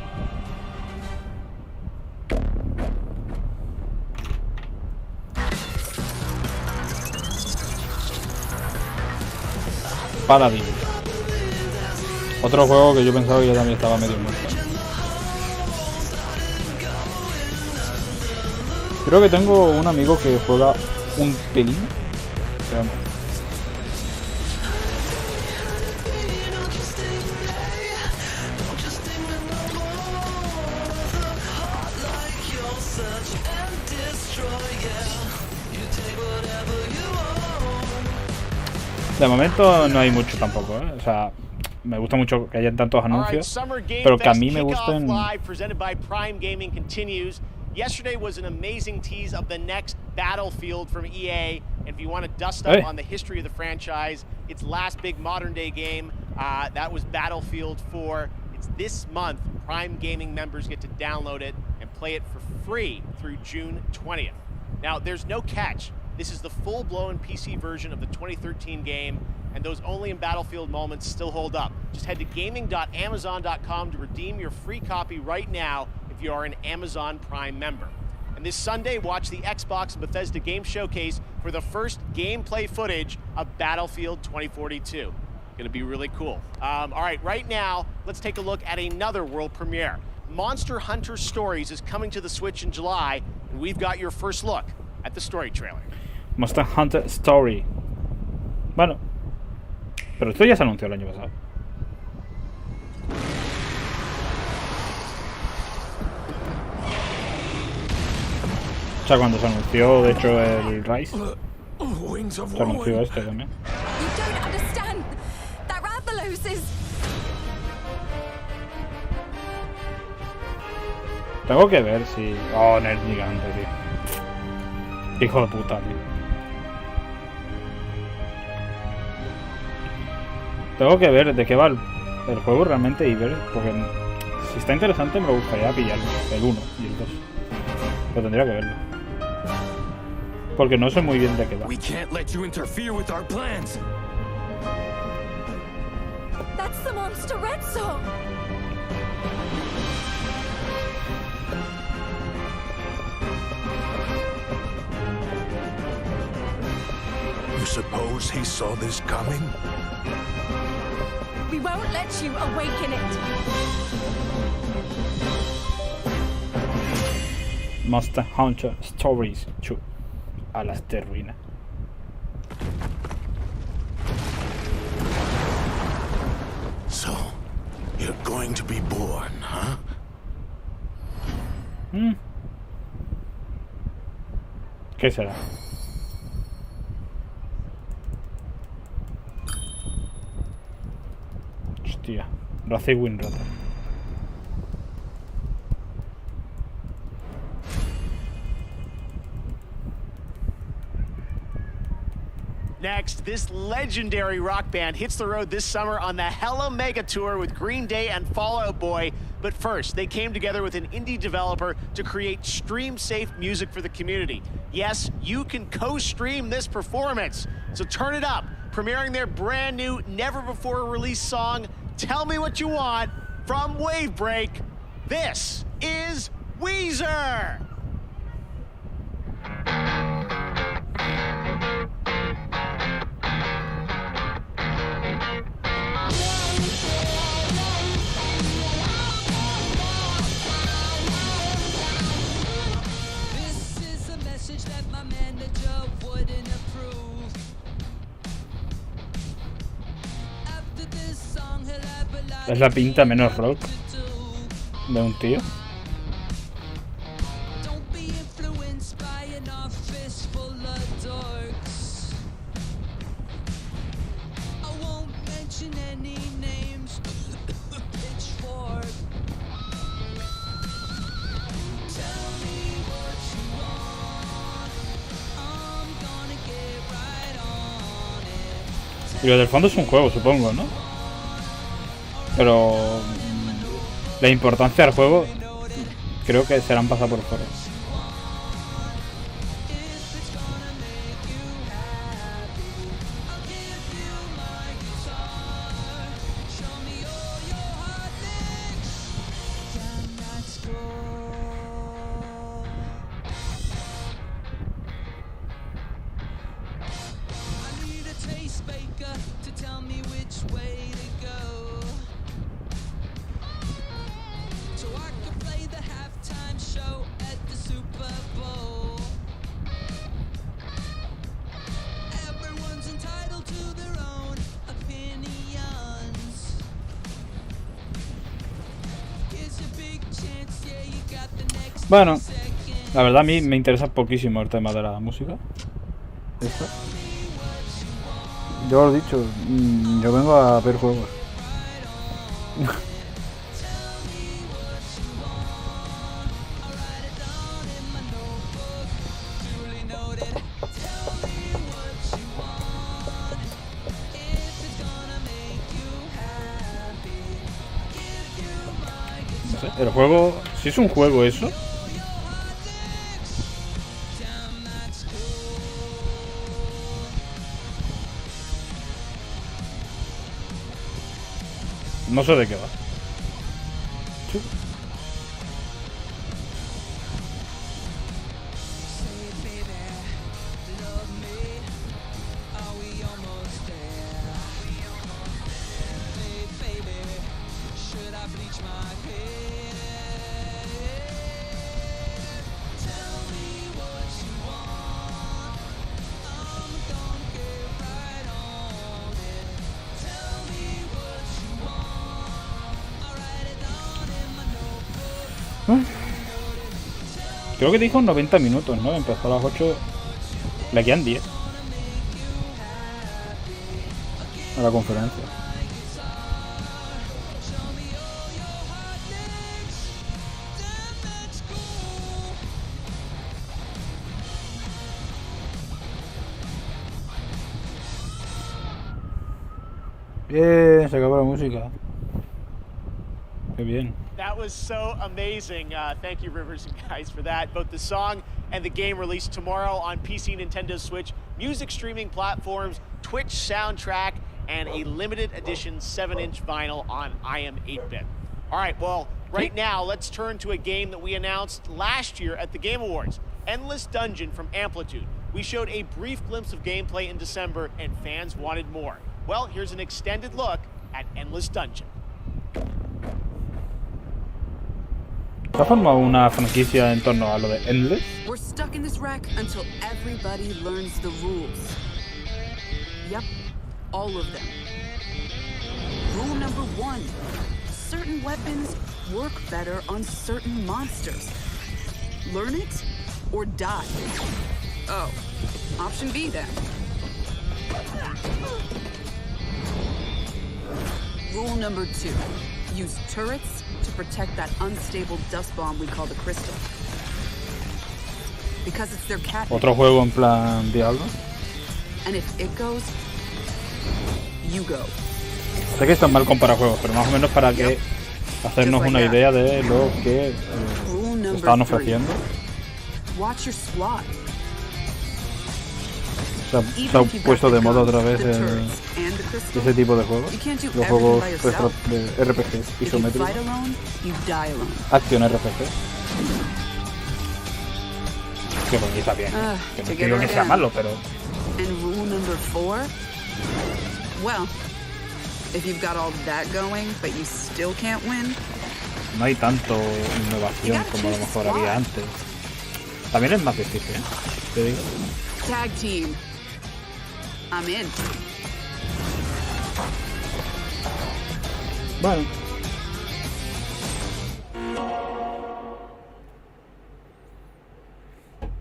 Paladin. Otro juego que yo pensaba que ya también estaba medio muerto. Creo que tengo un amigo que juega un pelín. Veamos. De momento no hay mucho tampoco, ¿eh? O sea, me gusta mucho que haya tantos anuncios, pero que a mí me gusten. Live presented by Prime Gaming continues. Yesterday was an amazing tease of the next Battlefield from EA. And if you want to dust up on the history of the franchise, its last big modern day game, that was Battlefield 4. It's this month. Prime Gaming members get to download it and play it for free through June 20th. Now, there's no catch. This is the full-blown PC version of the 2013 game, and those only in Battlefield moments still hold up. Just head to gaming.amazon.com to redeem your free copy right now if you are an Amazon Prime member. And this Sunday, watch the Xbox and Bethesda Game Showcase for the first gameplay footage of Battlefield 2042. Gonna be really cool. All right, right now, let's take a look at another world premiere. Monster Hunter Stories is coming to the Switch in July, and we've got your first look at the story trailer. Monster Hunter Story. Bueno, pero esto ya se anunció el año pasado. O sea, cuando se anunció, de hecho, el Rise, se anunció este también. Tengo que ver si... Oh, Nerd Gigante, tío. Hijo de puta, tío. Tengo que ver de qué va el juego realmente y ver, porque si está interesante me gustaría pillarlo, el 1 y el 2. Pero tendría que verlo. Porque no sé muy bien de qué va. That's the monster Red Song. You suppose he saw this coming? We won't let you awaken it. Monster Hunter Stories 2. Alas de ruina. So, you're going to be born, huh? ¿Qué será? Hostia, Race Winrata. Next, this legendary rock band hits the road this summer on the Hella Mega Tour with Green Day and Fall Out Boy. But first, they came together with an indie developer to create stream-safe music for the community. Yes, you can co-stream this performance. So turn it up, premiering their brand new, never-before-released song, Tell Me What You Want, from Wavebreak. This is Weezer! Es la pinta menos rock de un tío. Y lo del fondo es un juego, supongo, ¿no? Pero la importancia del juego creo que se la han pasado por fuera. Bueno, la verdad a mí me interesa poquísimo el tema de la música. ¿Esto? Yo lo he dicho, yo vengo a ver juegos. sé, el juego, si es un juego eso. No sé de qué va. Sí. Creo que dijo 90 minutos, ¿no? Empezó a las 8. Le quedan 10 a la conferencia. Bien, se acabó la música. Qué bien. That was so amazing. Thank you, Rivers and guys, for that. Both the song and the game released tomorrow on PC, Nintendo Switch, music streaming platforms, Twitch soundtrack, and a limited edition 7-inch vinyl on IM 8-bit. All right, well, right now, let's turn to a game that we announced last year at the Game Awards, Endless Dungeon from Amplitude. We showed a brief glimpse of gameplay in December, and fans wanted more. Well, here's an extended look at Endless Dungeon. ¿Se ha formado una franquicia en torno a lo de Endless? We're stuck in this wreck until everybody learns the rules. Yep, all of them. Rule number 1. Certain weapons work better on certain monsters. Learn it or die. Oh, option B then. Rule number 2. Use turrets to protect that unstable dust bomb we call the crystal. Because it's their cat. Otro juego en plan Diablo. And if it goes, you go. Sé que están mal comparar juegos, pero más o menos para que hacernos una idea de lo que estaban ofreciendo. Watch your squad. Se ha puesto de moda otra vez ese tipo de juegos. Los juegos de RPG isométricos. Acción RPG. Que por aquí está bien. Que no digo que sea malo, pero... And rule number 4? Well, if you've got all that going, but you still can't win. No hay tanto innovación como a lo mejor había antes. También es más difícil, ¿eh? Te digo. Tag team. I'm in. Bueno.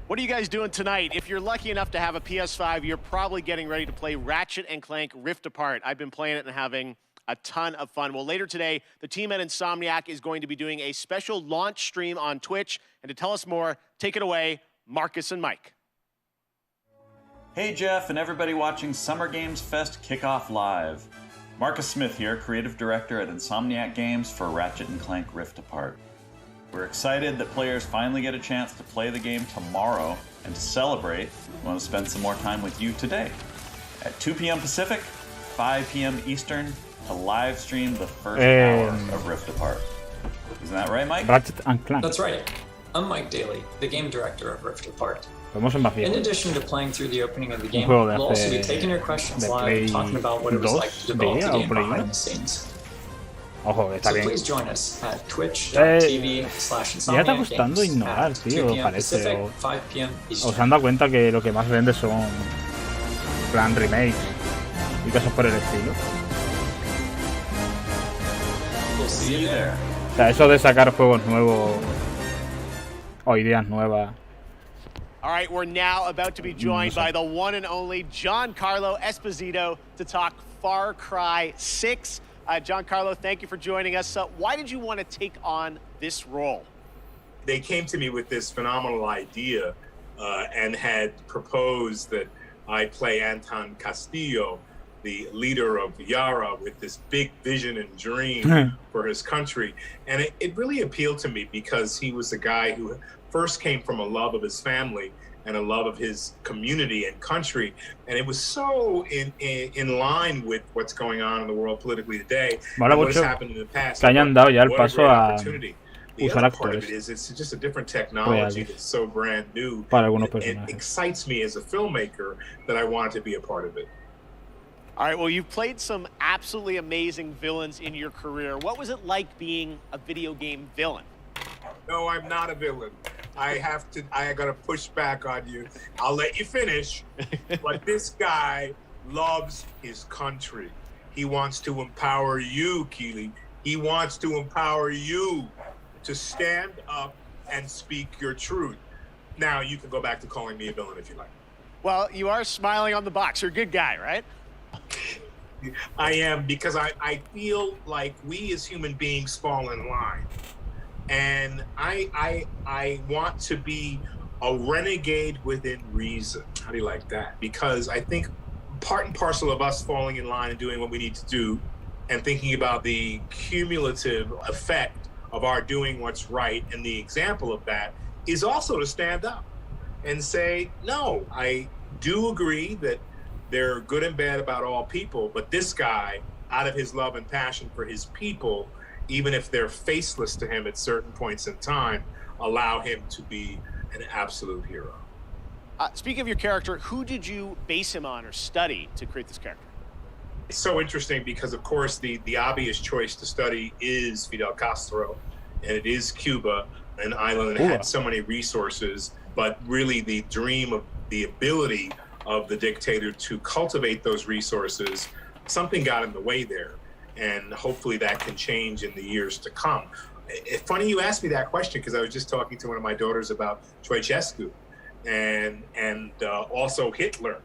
What are you guys doing tonight? If you're lucky enough to have a PS5, you're probably getting ready to play Ratchet & Clank Rift Apart. I've been playing it and having a ton of fun. Well, later today, the team at Insomniac is going to be doing a special launch stream on Twitch. And to tell us more, take it away, Marcus and Mike. Hey Jeff and everybody watching Summer Games Fest Kickoff Live. Marcus Smith here, Creative Director at Insomniac Games for Ratchet & Clank Rift Apart. We're excited that players finally get a chance to play the game tomorrow, and to celebrate, we want to spend some more time with you today. At 2 p.m. Pacific, 5 p.m. Eastern, to live stream the first hour of Rift Apart. Isn't that right, Mike? Ratchet & Clank. That's right. I'm Mike Daly, the game director of Rift Apart. In addition to playing through the opening of the game, we'll also be taking your questions live and talking about what it was like to develop the game behind the scenes. Ojo, está So bien. please join us at twitch.tv/insomniac Ya está gustando games innovar, at tío, 2 p.m. parece. Pacific, 5 p.m. Eastern. ¿Os han dado cuenta que lo que más vende son plan remakes y cosas por el estilo? We'll see you there. O sea, eso de sacar juegos nuevos o ideas nuevas. All right, we're now about to be joined by the one and only Giancarlo Esposito to talk Far Cry 6. Giancarlo, thank you for joining us. Why did you want to take on this role? They came to me with this phenomenal idea and had proposed that I play Anton Castillo, the leader of Yara with this big vision and dream for his country. And it really appealed to me because he was a guy who first came from a love of his family and a love of his community and country. And it was so in line with what's going on in the world politically today. Mola and what has mucho happened in the past. que hayan dado ya el What a paso great a opportunity. The usar other part of actores it is it's just a different technology reales that's so brand new. para algunos It personajes. excites me as a filmmaker that I wanted to be a part of it. All right, well, you've played some absolutely amazing villains in your career. What was it like being a video game villain? No, I'm not a villain. I gotta push back on you. I'll let you finish. But this guy loves his country. He wants to empower you, Keely. He wants to empower you to stand up and speak your truth. Now, you can go back to calling me a villain if you like. Well, you are smiling on the box. You're a good guy, right? I am, because I feel like we as human beings fall in line. And I want to be a renegade within reason. How do you like that? Because I think part and parcel of us falling in line and doing what we need to do and thinking about the cumulative effect of our doing what's right, and the example of that is also to stand up and say, no, I do agree that they're good and bad about all people, but this guy, out of his love and passion for his people, even if they're faceless to him at certain points in time, allow him to be an absolute hero. Speaking of your character, who did you base him on or study to create this character? It's so interesting because, of course, the obvious choice to study is Fidel Castro, and it is Cuba, an island that had so many resources, but really the dream of the ability of the dictator to cultivate those resources, something got in the way there, and hopefully that can change in the years to come. It's funny you asked me that question because I was just talking to one of my daughters about Ceausescu and also Hitler.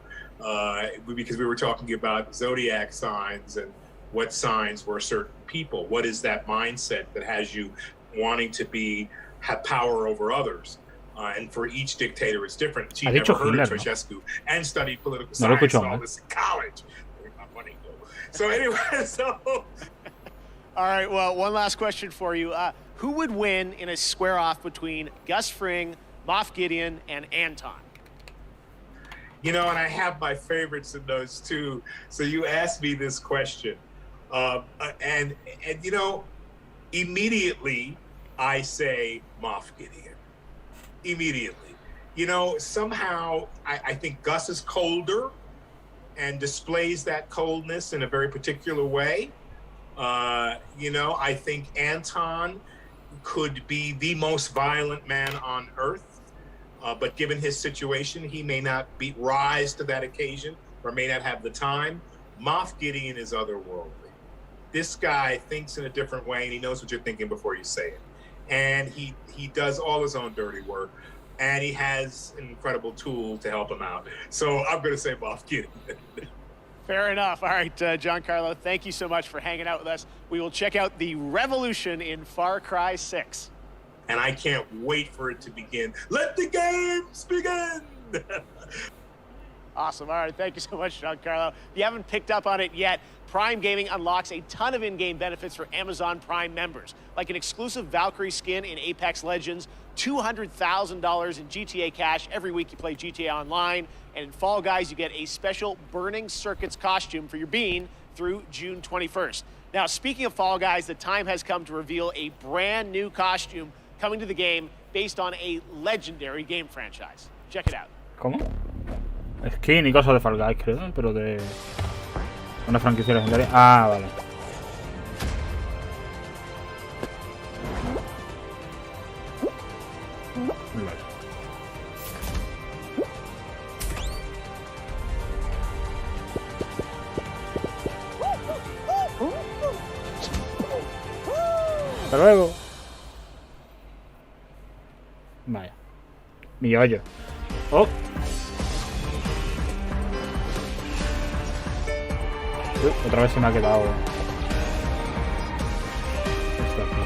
Because we were talking about zodiac signs and what signs were certain people. What is that mindset that has you wanting to have power over others? And for each dictator, it's different. She never heard of Ceausescu and studied political science and all this in college. My money go. So anyway, all right, well, one last question for you. Who would win in a square-off between Gus Fring, Moff Gideon, and Anton? You know, and I have my favorites in those too. So you asked me this question, and you know, immediately I say Moff Gideon. Immediately, you know, somehow I think Gus is colder and displays that coldness in a very particular way. You know, I think Anton could be the most violent man on Earth. But given his situation, he may not rise to that occasion or may not have the time. Moff Gideon is otherworldly. This guy thinks in a different way, and he knows what you're thinking before you say it. And he does all his own dirty work, and he has an incredible tool to help him out. So I'm going to say Moff Gideon. Fair enough. All right, Giancarlo, thank you so much for hanging out with us. We will check out the revolution in Far Cry 6. And I can't wait for it to begin. Let the games begin! Awesome. All right, thank you so much, Giancarlo. If you haven't picked up on it yet, Prime Gaming unlocks a ton of in-game benefits for Amazon Prime members, like an exclusive Valkyrie skin in Apex Legends, $200,000 in GTA cash every week you play GTA Online, and in Fall Guys, you get a special Burning Circuits costume for your bean through June 21st. Now, speaking of Fall Guys, the time has come to reveal a brand new costume coming to the game based on a legendary game franchise. Check it out. ¿Cómo? Skin y cosas de Fall Guys, creo, pero de una franquicia legendaria. Ah, vale. Hasta luego. Vaya. Mi hoyo. Oh. Otra vez se me ha quedado esto aquí.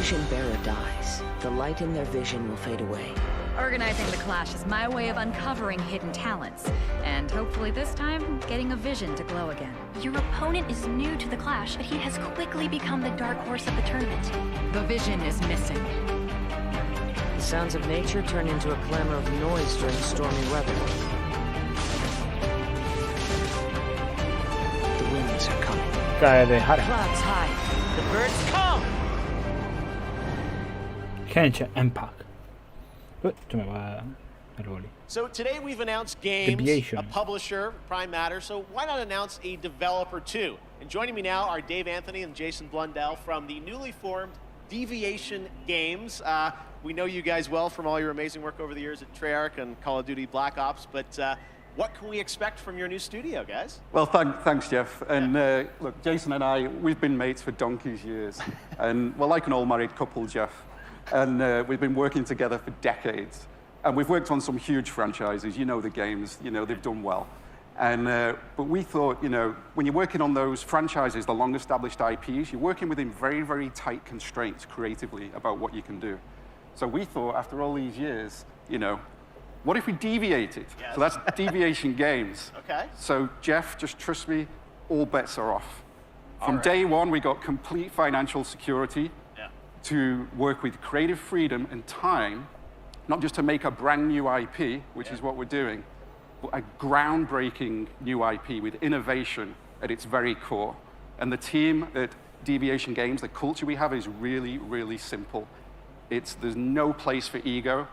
vision bearer dies, the light in their vision will fade away. Organizing the clash is my way of uncovering hidden talents, and hopefully this time, getting a vision to glow again. Your opponent is new to the clash, but he has quickly become the dark horse of the tournament. The vision is missing. The sounds of nature turn into a clamor of noise during stormy weather. The winds are coming. Clouds high. The birds come. Genshin Impact. Se me va el boli. So today we've announced games, Deviation. a publisher, Prime Matter, so why not announce a developer too? And joining me now are Dave Anthony and Jason Blundell from the newly formed Deviation Games. We know you guys well from all your amazing work over the years at Treyarch and Call of Duty Black Ops, but what can we expect from your new studio, guys? Well, thanks, Jeff. And look, Jason and I, we've been mates for donkey's years. And we're like an all-married couple, Jeff. And we've been working together for decades. And we've worked on some huge franchises. You know the games, you know, they've done well. And, but we thought, you know, when you're working on those franchises, the long-established IPs, you're working within very, very tight constraints creatively about what you can do. So we thought, after all these years, you know, what if we deviated? Yes. So that's Deviation Games. Okay. So Jeff, just trust me, all bets are off. From right. day one, we got complete financial security to work with creative freedom and time, not just to make a brand new IP, which is what we're doing, but a groundbreaking new IP with innovation at its very core. And the team at Deviation Games, the culture we have is really, really simple. There's no place for ego.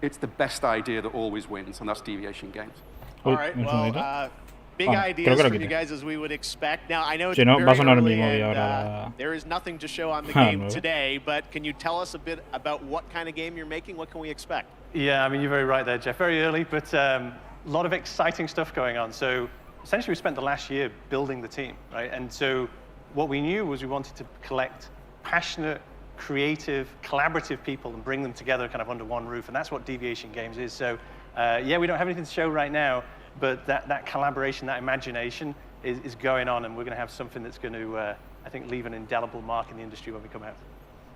It's the best idea that always wins, and that's Deviation Games. All right, well, big ideas from you guys as we would expect. Now, I know it's very early and there is nothing to show on the game today, but can you tell us a bit about what kind of game you're making? What can we expect? Yeah, I mean, you're very right there, Jeff. Very early, but a lot of exciting stuff going on. So essentially, we spent the last year building the team, right? And so what we knew was we wanted to collect passionate, creative, collaborative people and bring them together kind of under one roof, and that's what Deviation Games is. So yeah, we don't have anything to show right now, but that collaboration, that imagination is going on, and we're going to have something that's going to, I think, leave an indelible mark in the industry when we come out.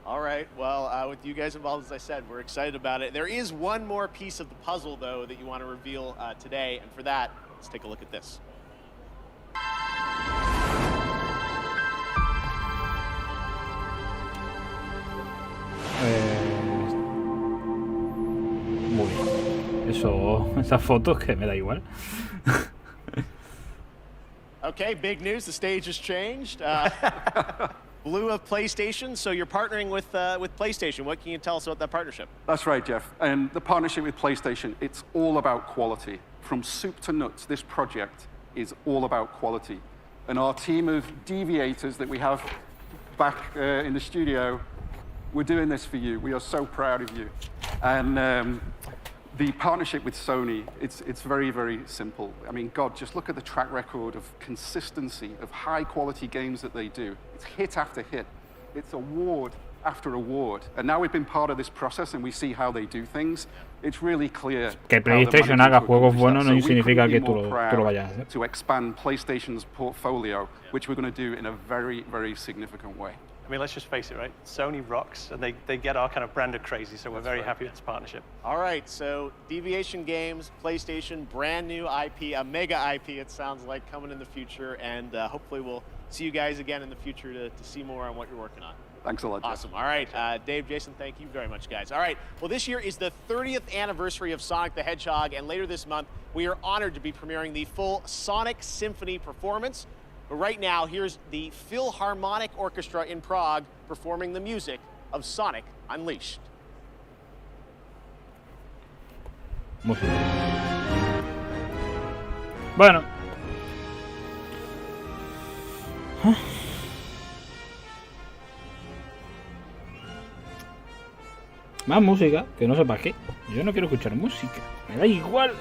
All right, well, with you guys involved, as I said, we're excited about it. There is one more piece of the puzzle, though, that you want to reveal today, and for that, let's take a look at this. Muy bien. Esas fotos que me da igual. Okay, big news. The stage has changed. Blue of PlayStation, so you're partnering with PlayStation. What can you tell us about that partnership? That's right, Jeff. And the partnership with PlayStation, it's all about quality. From soup to nuts, this project is all about quality. And our team of deviators that we have back in the studio, we're doing this for you. We are so proud of you. And the partnership with Sony, it's very, very simple. I mean, God, just look at the track record of consistency, of high quality games that they do. It's hit after hit. It's award after award. And now we've been part of this process and we see how they do things. It's really clear. Que PlayStation haga juegos buenos no significa que tú lo vayas a hacer. To expand PlayStation's portfolio, which we're going to do in a very, very significant way. I mean, let's just face it, right? Sony rocks, and they get our kind of brand of crazy, so we're very happy with this partnership. All right, so Deviation Games, PlayStation, brand new IP, a mega IP, it sounds like, coming in the future, and hopefully we'll see you guys again in the future to see more on what you're working on. Thanks a lot, Jeff. Awesome. All right, Dave, Jason, thank you very much, guys. All right, well, this year is the 30th anniversary of Sonic the Hedgehog, and later this month, we are honored to be premiering the full Sonic Symphony performance. But right now, here's the Philharmonic Orchestra in Prague performing the music of Sonic Unleashed. Bueno. Más música, que no sepa qué. Yo no quiero escuchar música. Me da igual.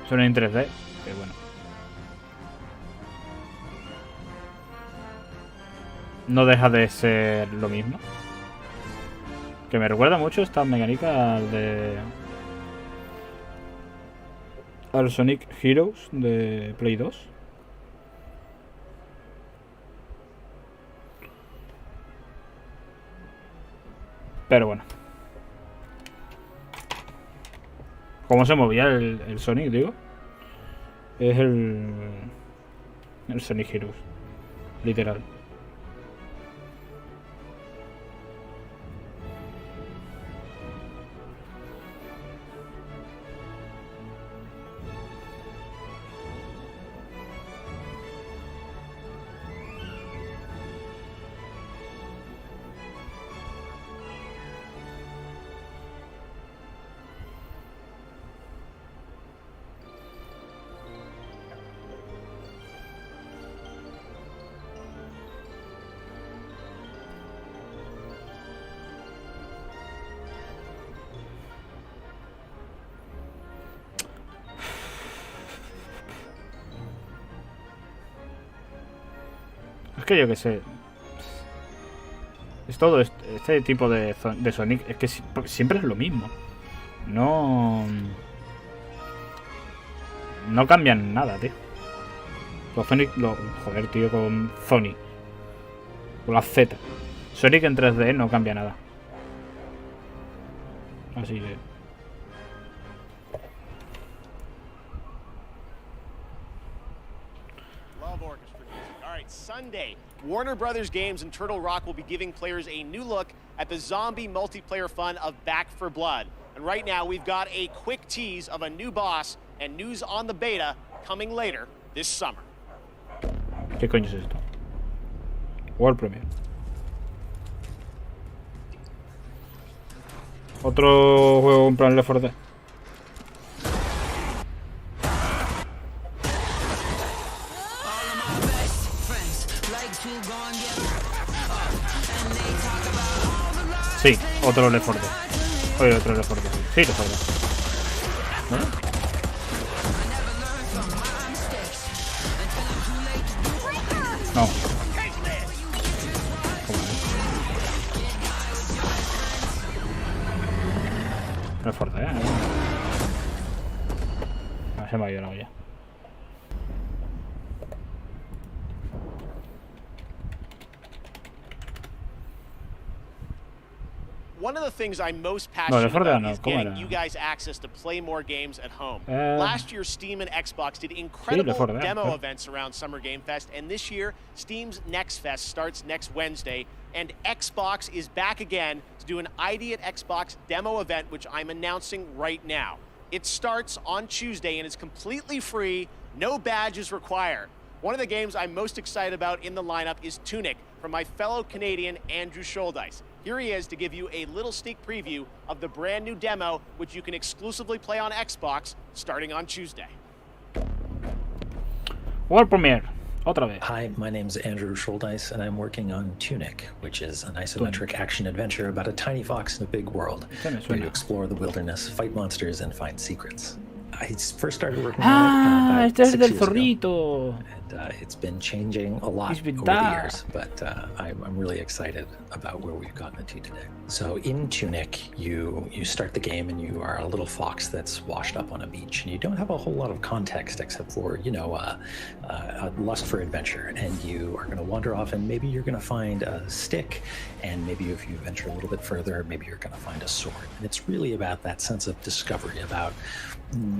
Suena en 3D, pero bueno. No deja de ser lo mismo. Que me recuerda mucho esta mecánica al Sonic Heroes de Play 2. Pero bueno. ¿Cómo se movía el Sonic, digo? Es el Sonic Heroes. Literal. Es que yo que sé. Es todo este tipo de Sonic. Es que siempre es lo mismo. No cambian nada, tío. Los Sonic. Joder, tío, con Sonic. Con la Z. Sonic en 3D no cambia nada. Así que. Sunday, Warner Brothers Games and Turtle Rock will be giving players a new look at the zombie multiplayer fun of Back 4 Blood. And right now, we've got a quick tease of a new boss and news on the beta coming later this summer. ¿Qué coño es esto? World Premiere. Otro juego en plan Left 4 Dead. Sí, otro Left 4 Dead. Oye, otro Left 4 Dead. Sí, Left 4 Dead. ¿No? Left 4 Dead, se me ha ido la olla. One of the things I'm most passionate about is getting you guys access to play more games at home. Last year, Steam and Xbox did incredible demo events around Summer Game Fest, and this year, Steam's Next Fest starts next Wednesday, and Xbox is back again to do an ID at Xbox demo event, which I'm announcing right now. It starts on Tuesday, and it's completely free, no badges required. One of the games I'm most excited about in the lineup is Tunic from my fellow Canadian Andrew Scholdice. Here he is to give you a little sneak preview of the brand new demo, which you can exclusively play on Xbox starting on Tuesday. World Premiere. Otra vez. Hi, my name's Andrew Scholdice, and I'm working on Tunic, which is an isometric action adventure about a tiny fox in a big world where you explore the wilderness, fight monsters, and find secrets. I first started working on it about 6 years ago, and it's been changing a lot over the years, but I'm really excited about where we've gotten it to today. So in Tunic, you start the game and you are a little fox that's washed up on a beach, and you don't have a whole lot of context except for, a lust for adventure, and you are going to wander off, and maybe you're going to find a stick, and maybe if you venture a little bit further, maybe you're going to find a sword. And it's really about that sense of discovery, about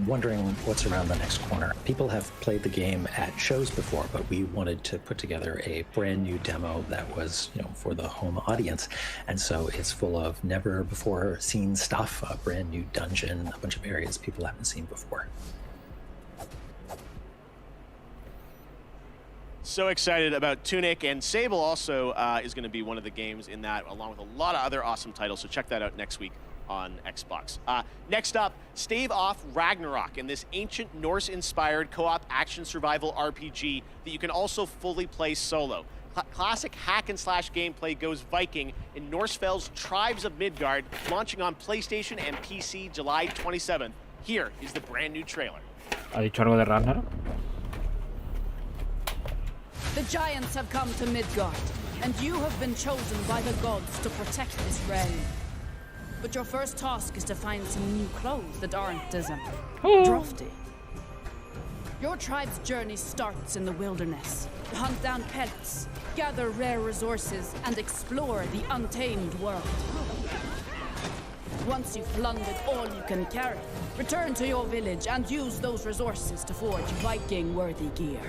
wondering what's around the next corner. People have played the game at shows before, but we wanted to put together a brand new demo that was, for the home audience. And so it's full of never before seen stuff, a brand new dungeon, a bunch of areas people haven't seen before. So excited about Tunic, and Sable also is going to be one of the games in that, along with a lot of other awesome titles. So check that out next week on Xbox. Next up, Stave Off Ragnarok, in this ancient Norse-inspired co-op action survival RPG that you can also fully play solo. Classic hack-and-slash gameplay goes Viking in Norsefell's Tribes of Midgard, launching on PlayStation and PC July 27th. Here is the brand new trailer. ¿Ha dicho algo de Ragnarok? The giants have come to Midgard, and you have been chosen by the gods to protect this realm. But your first task is to find some new clothes that aren't as drafty. Your tribe's journey starts in the wilderness. Hunt down pets, gather rare resources, and explore the untamed world. Once you've plundered all you can carry, return to your village and use those resources to forge Viking-worthy gear.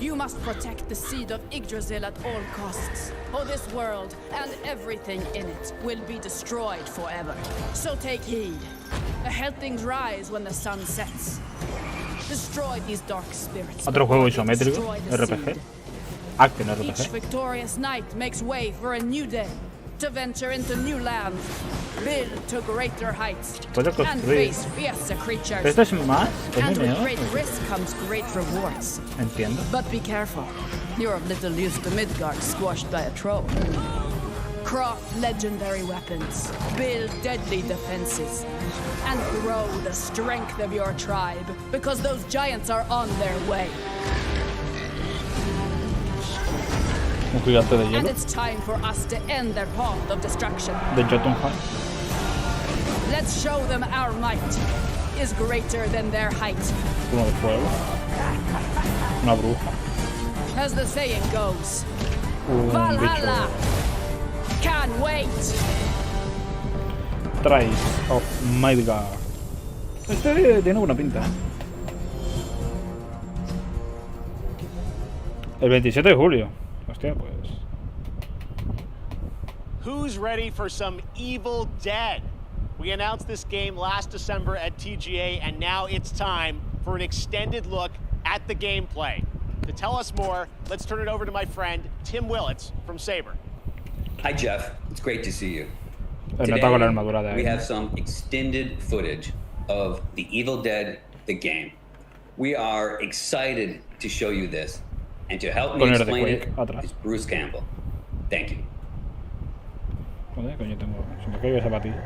You must protect the seed of Yggdrasil at all costs, or this world and everything in it will be destroyed forever. So take heed. Ahead things rise when the sun sets. Destroy these dark spirits. Otro juego isométrico, RPG. Action RPG. Each victorious knight makes way for a new day, to venture into new lands, build to greater heights, and face fiercer creatures. Esto es más. And with great risk comes great rewards. Entiendo. But be careful. You're of little use to Midgard squashed by a troll. Craft legendary weapons, build deadly defenses, and grow the strength of your tribe, because those giants are on their way. Un gigante de And hielo. it's time for us to end their path of destruction. De Jotunheim. Let's show them our might is greater than their height. Uno de fuego. Una bruja. As the saying goes, Un Valhalla bicho. can't wait. Trice of Midgard. Este tiene buena pinta. El 27 de julio. Hostia, pues. Who's ready for some Evil Dead? We announced this game last December at TGA, and now it's time for an extended look at the gameplay. To tell us more, let's turn it over to my friend, Tim Willits from Saber. Hi, Jeff. It's great to see you. Today, we have some extended footage of The Evil Dead, the game. We are excited to show you this, and to help me explain it is Bruce Campbell. Thank you. Joder, coño, se me cae esa patilla.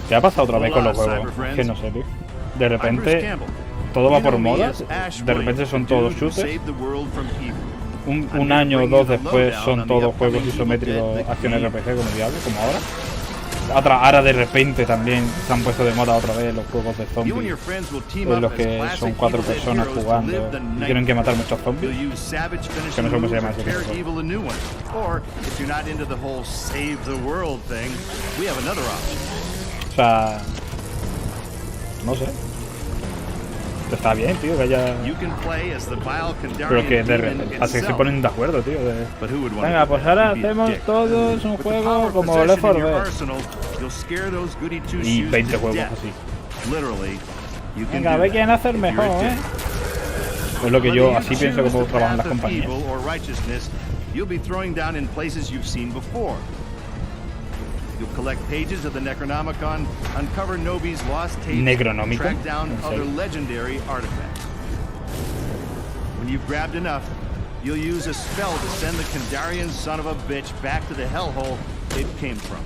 ¿Qué ha pasado otra vez con los juegos? Es que no sé, tío. De repente todo va por modas. De repente son todos shooters. Un año o dos después son todos juegos isométricos, acción RPG como diablo, como ahora. Ahora de repente también se han puesto de moda otra vez los juegos de zombies, en los que son 4 personas jugando y tienen que matar muchos zombies. Que no sé cómo se llama ese juego. O sea, no sé. Está bien, tío, que haya... Pero que de repente así se ponen de acuerdo, tío. Venga, pues ahora hacemos todos un juego como Left 4 Dead. Y 20 juegos así. Venga, a ver quién hace el mejor, ¿eh? Es lo que yo así pienso como trabajan las compañías. You'll collect pages of the Necronomicon, uncover Nobi's lost tapes, track down other legendary artifacts. When you've grabbed enough, you'll use a spell to send the Kandarian son of a bitch back to the hellhole it came from.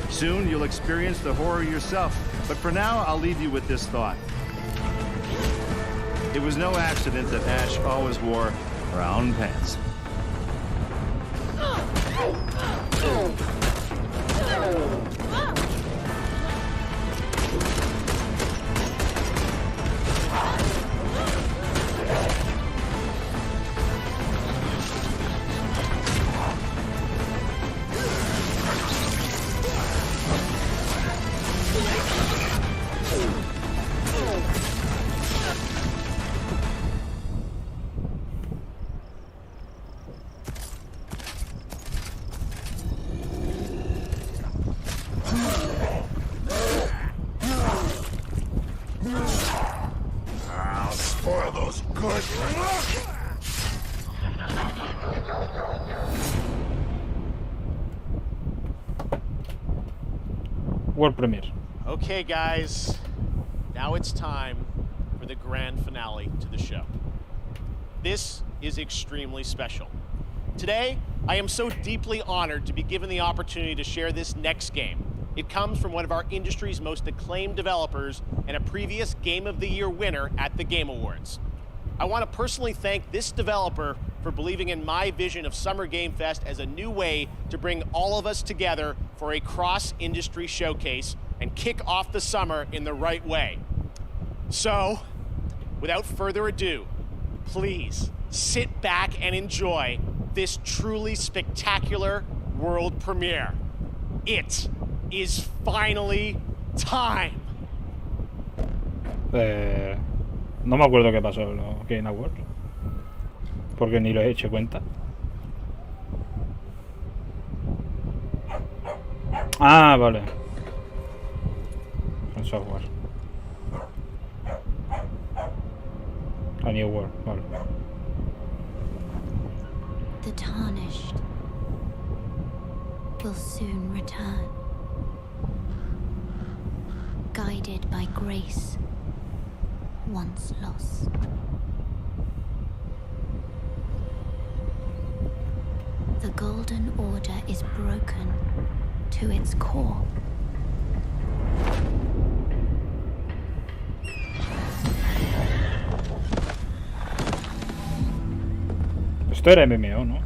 Soon you'll experience the horror yourself, but for now I'll leave you with this thought. It was no accident that Ash always wore brown pants. World Premiere. Okay, guys, now it's time for the grand finale to the show. This is extremely special. Today, I am so deeply honored to be given the opportunity to share this next game, It comes from one of our industry's most acclaimed developers and a previous Game of the Year winner at the Game Awards. I want to personally thank this developer for believing in my vision of Summer Game Fest as a new way to bring all of us together for a cross-industry showcase and kick off the summer in the right way. So, without further ado, please sit back and enjoy this truly spectacular world premiere. It is finally time. No me acuerdo qué pasó en los Game Awards, porque ni lo he hecho cuenta. Ah, vale. Con software. A New World, vale. The tarnished will soon return, guided by grace once lost. The Golden Order is broken to its core. Esto era MMO, ¿no?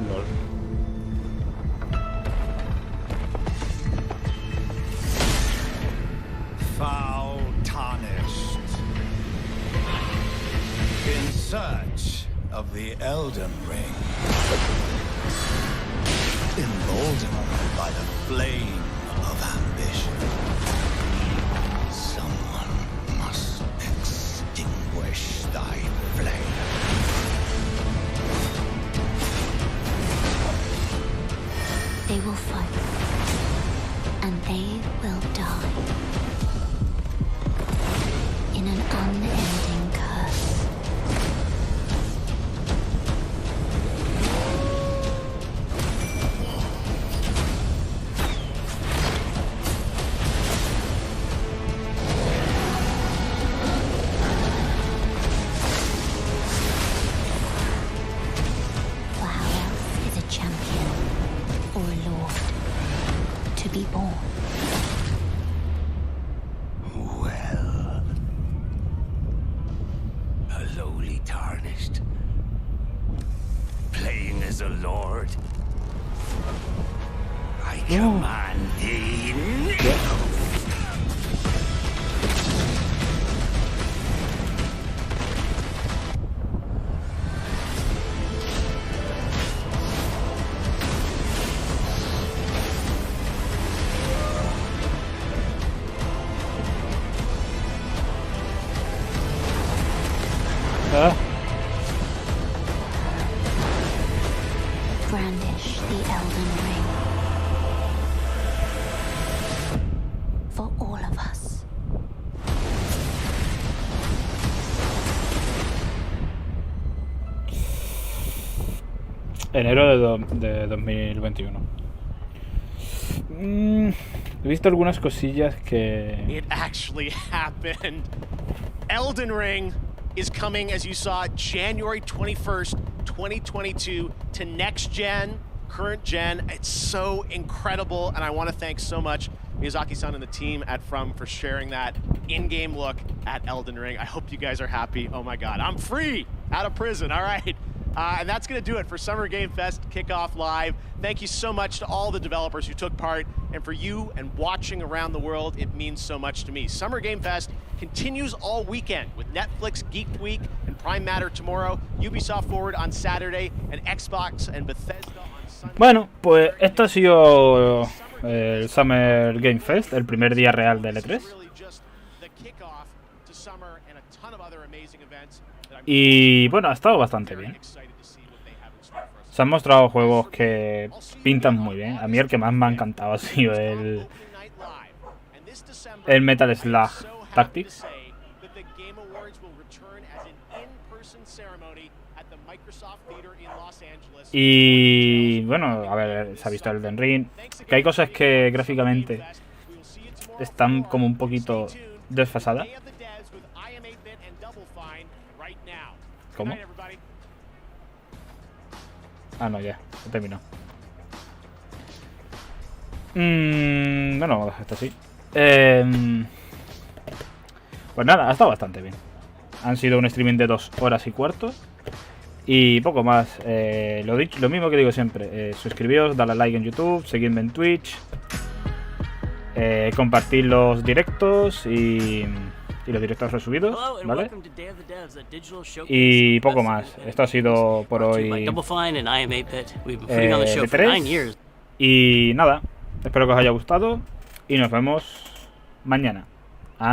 Lol. Foul tarnished. In search of the Elden Ring. Emboldened by the flame of ambition. Someone must extinguish thy flame. They will fight, and they will die. In an unending curse. For how else is a champion or a lord to be born? Well, a lowly tarnished, playing as a lord. I command thee now. Brandish the Elden Ring. For all of us. Enero de 2021. He visto algunas cosillas que... It actually happened. Elden Ring is coming, as you saw, January 21st, 2022 to next gen, current gen. It's so incredible, and I want to thank so much Miyazaki-san and the team at From for sharing that in-game look at Elden Ring. I hope you guys are happy. Oh my god, I'm free out of prison, all right. And that's going to do it for Summer Game Fest Kickoff Live. Thank you so much to all the developers who took part, and for you and watching around the world, it means so much to me. Summer Game Fest continues all weekend with Netflix Geek Week and Prime Matter tomorrow, Ubisoft Forward on Saturday, and Xbox and Bethesda on Sunday. Bueno, pues esto ha sido el Summer Game Fest, el primer día real del E3. Y bueno, ha estado bastante bien. Se han mostrado juegos que pintan muy bien. A mí el que más me ha encantado ha sido el Metal Slug Tactics. Y bueno, a ver, se ha visto el Elden Ring. Que hay cosas que gráficamente están como un poquito desfasadas. ¿Cómo? Ah, no, ya. He terminado. Bueno, vamos a dejar esto así. Pues nada, ha estado bastante bien. Han sido un streaming de 2 horas y cuarto. Y poco más. Lo mismo que digo siempre. Suscribíos, dale a like en YouTube, seguidme en Twitch. Compartir los directos y los directos resubidos, ¿vale? Y poco más. Esto ha sido por hoy E3. Y nada, espero que os haya gustado y nos vemos mañana.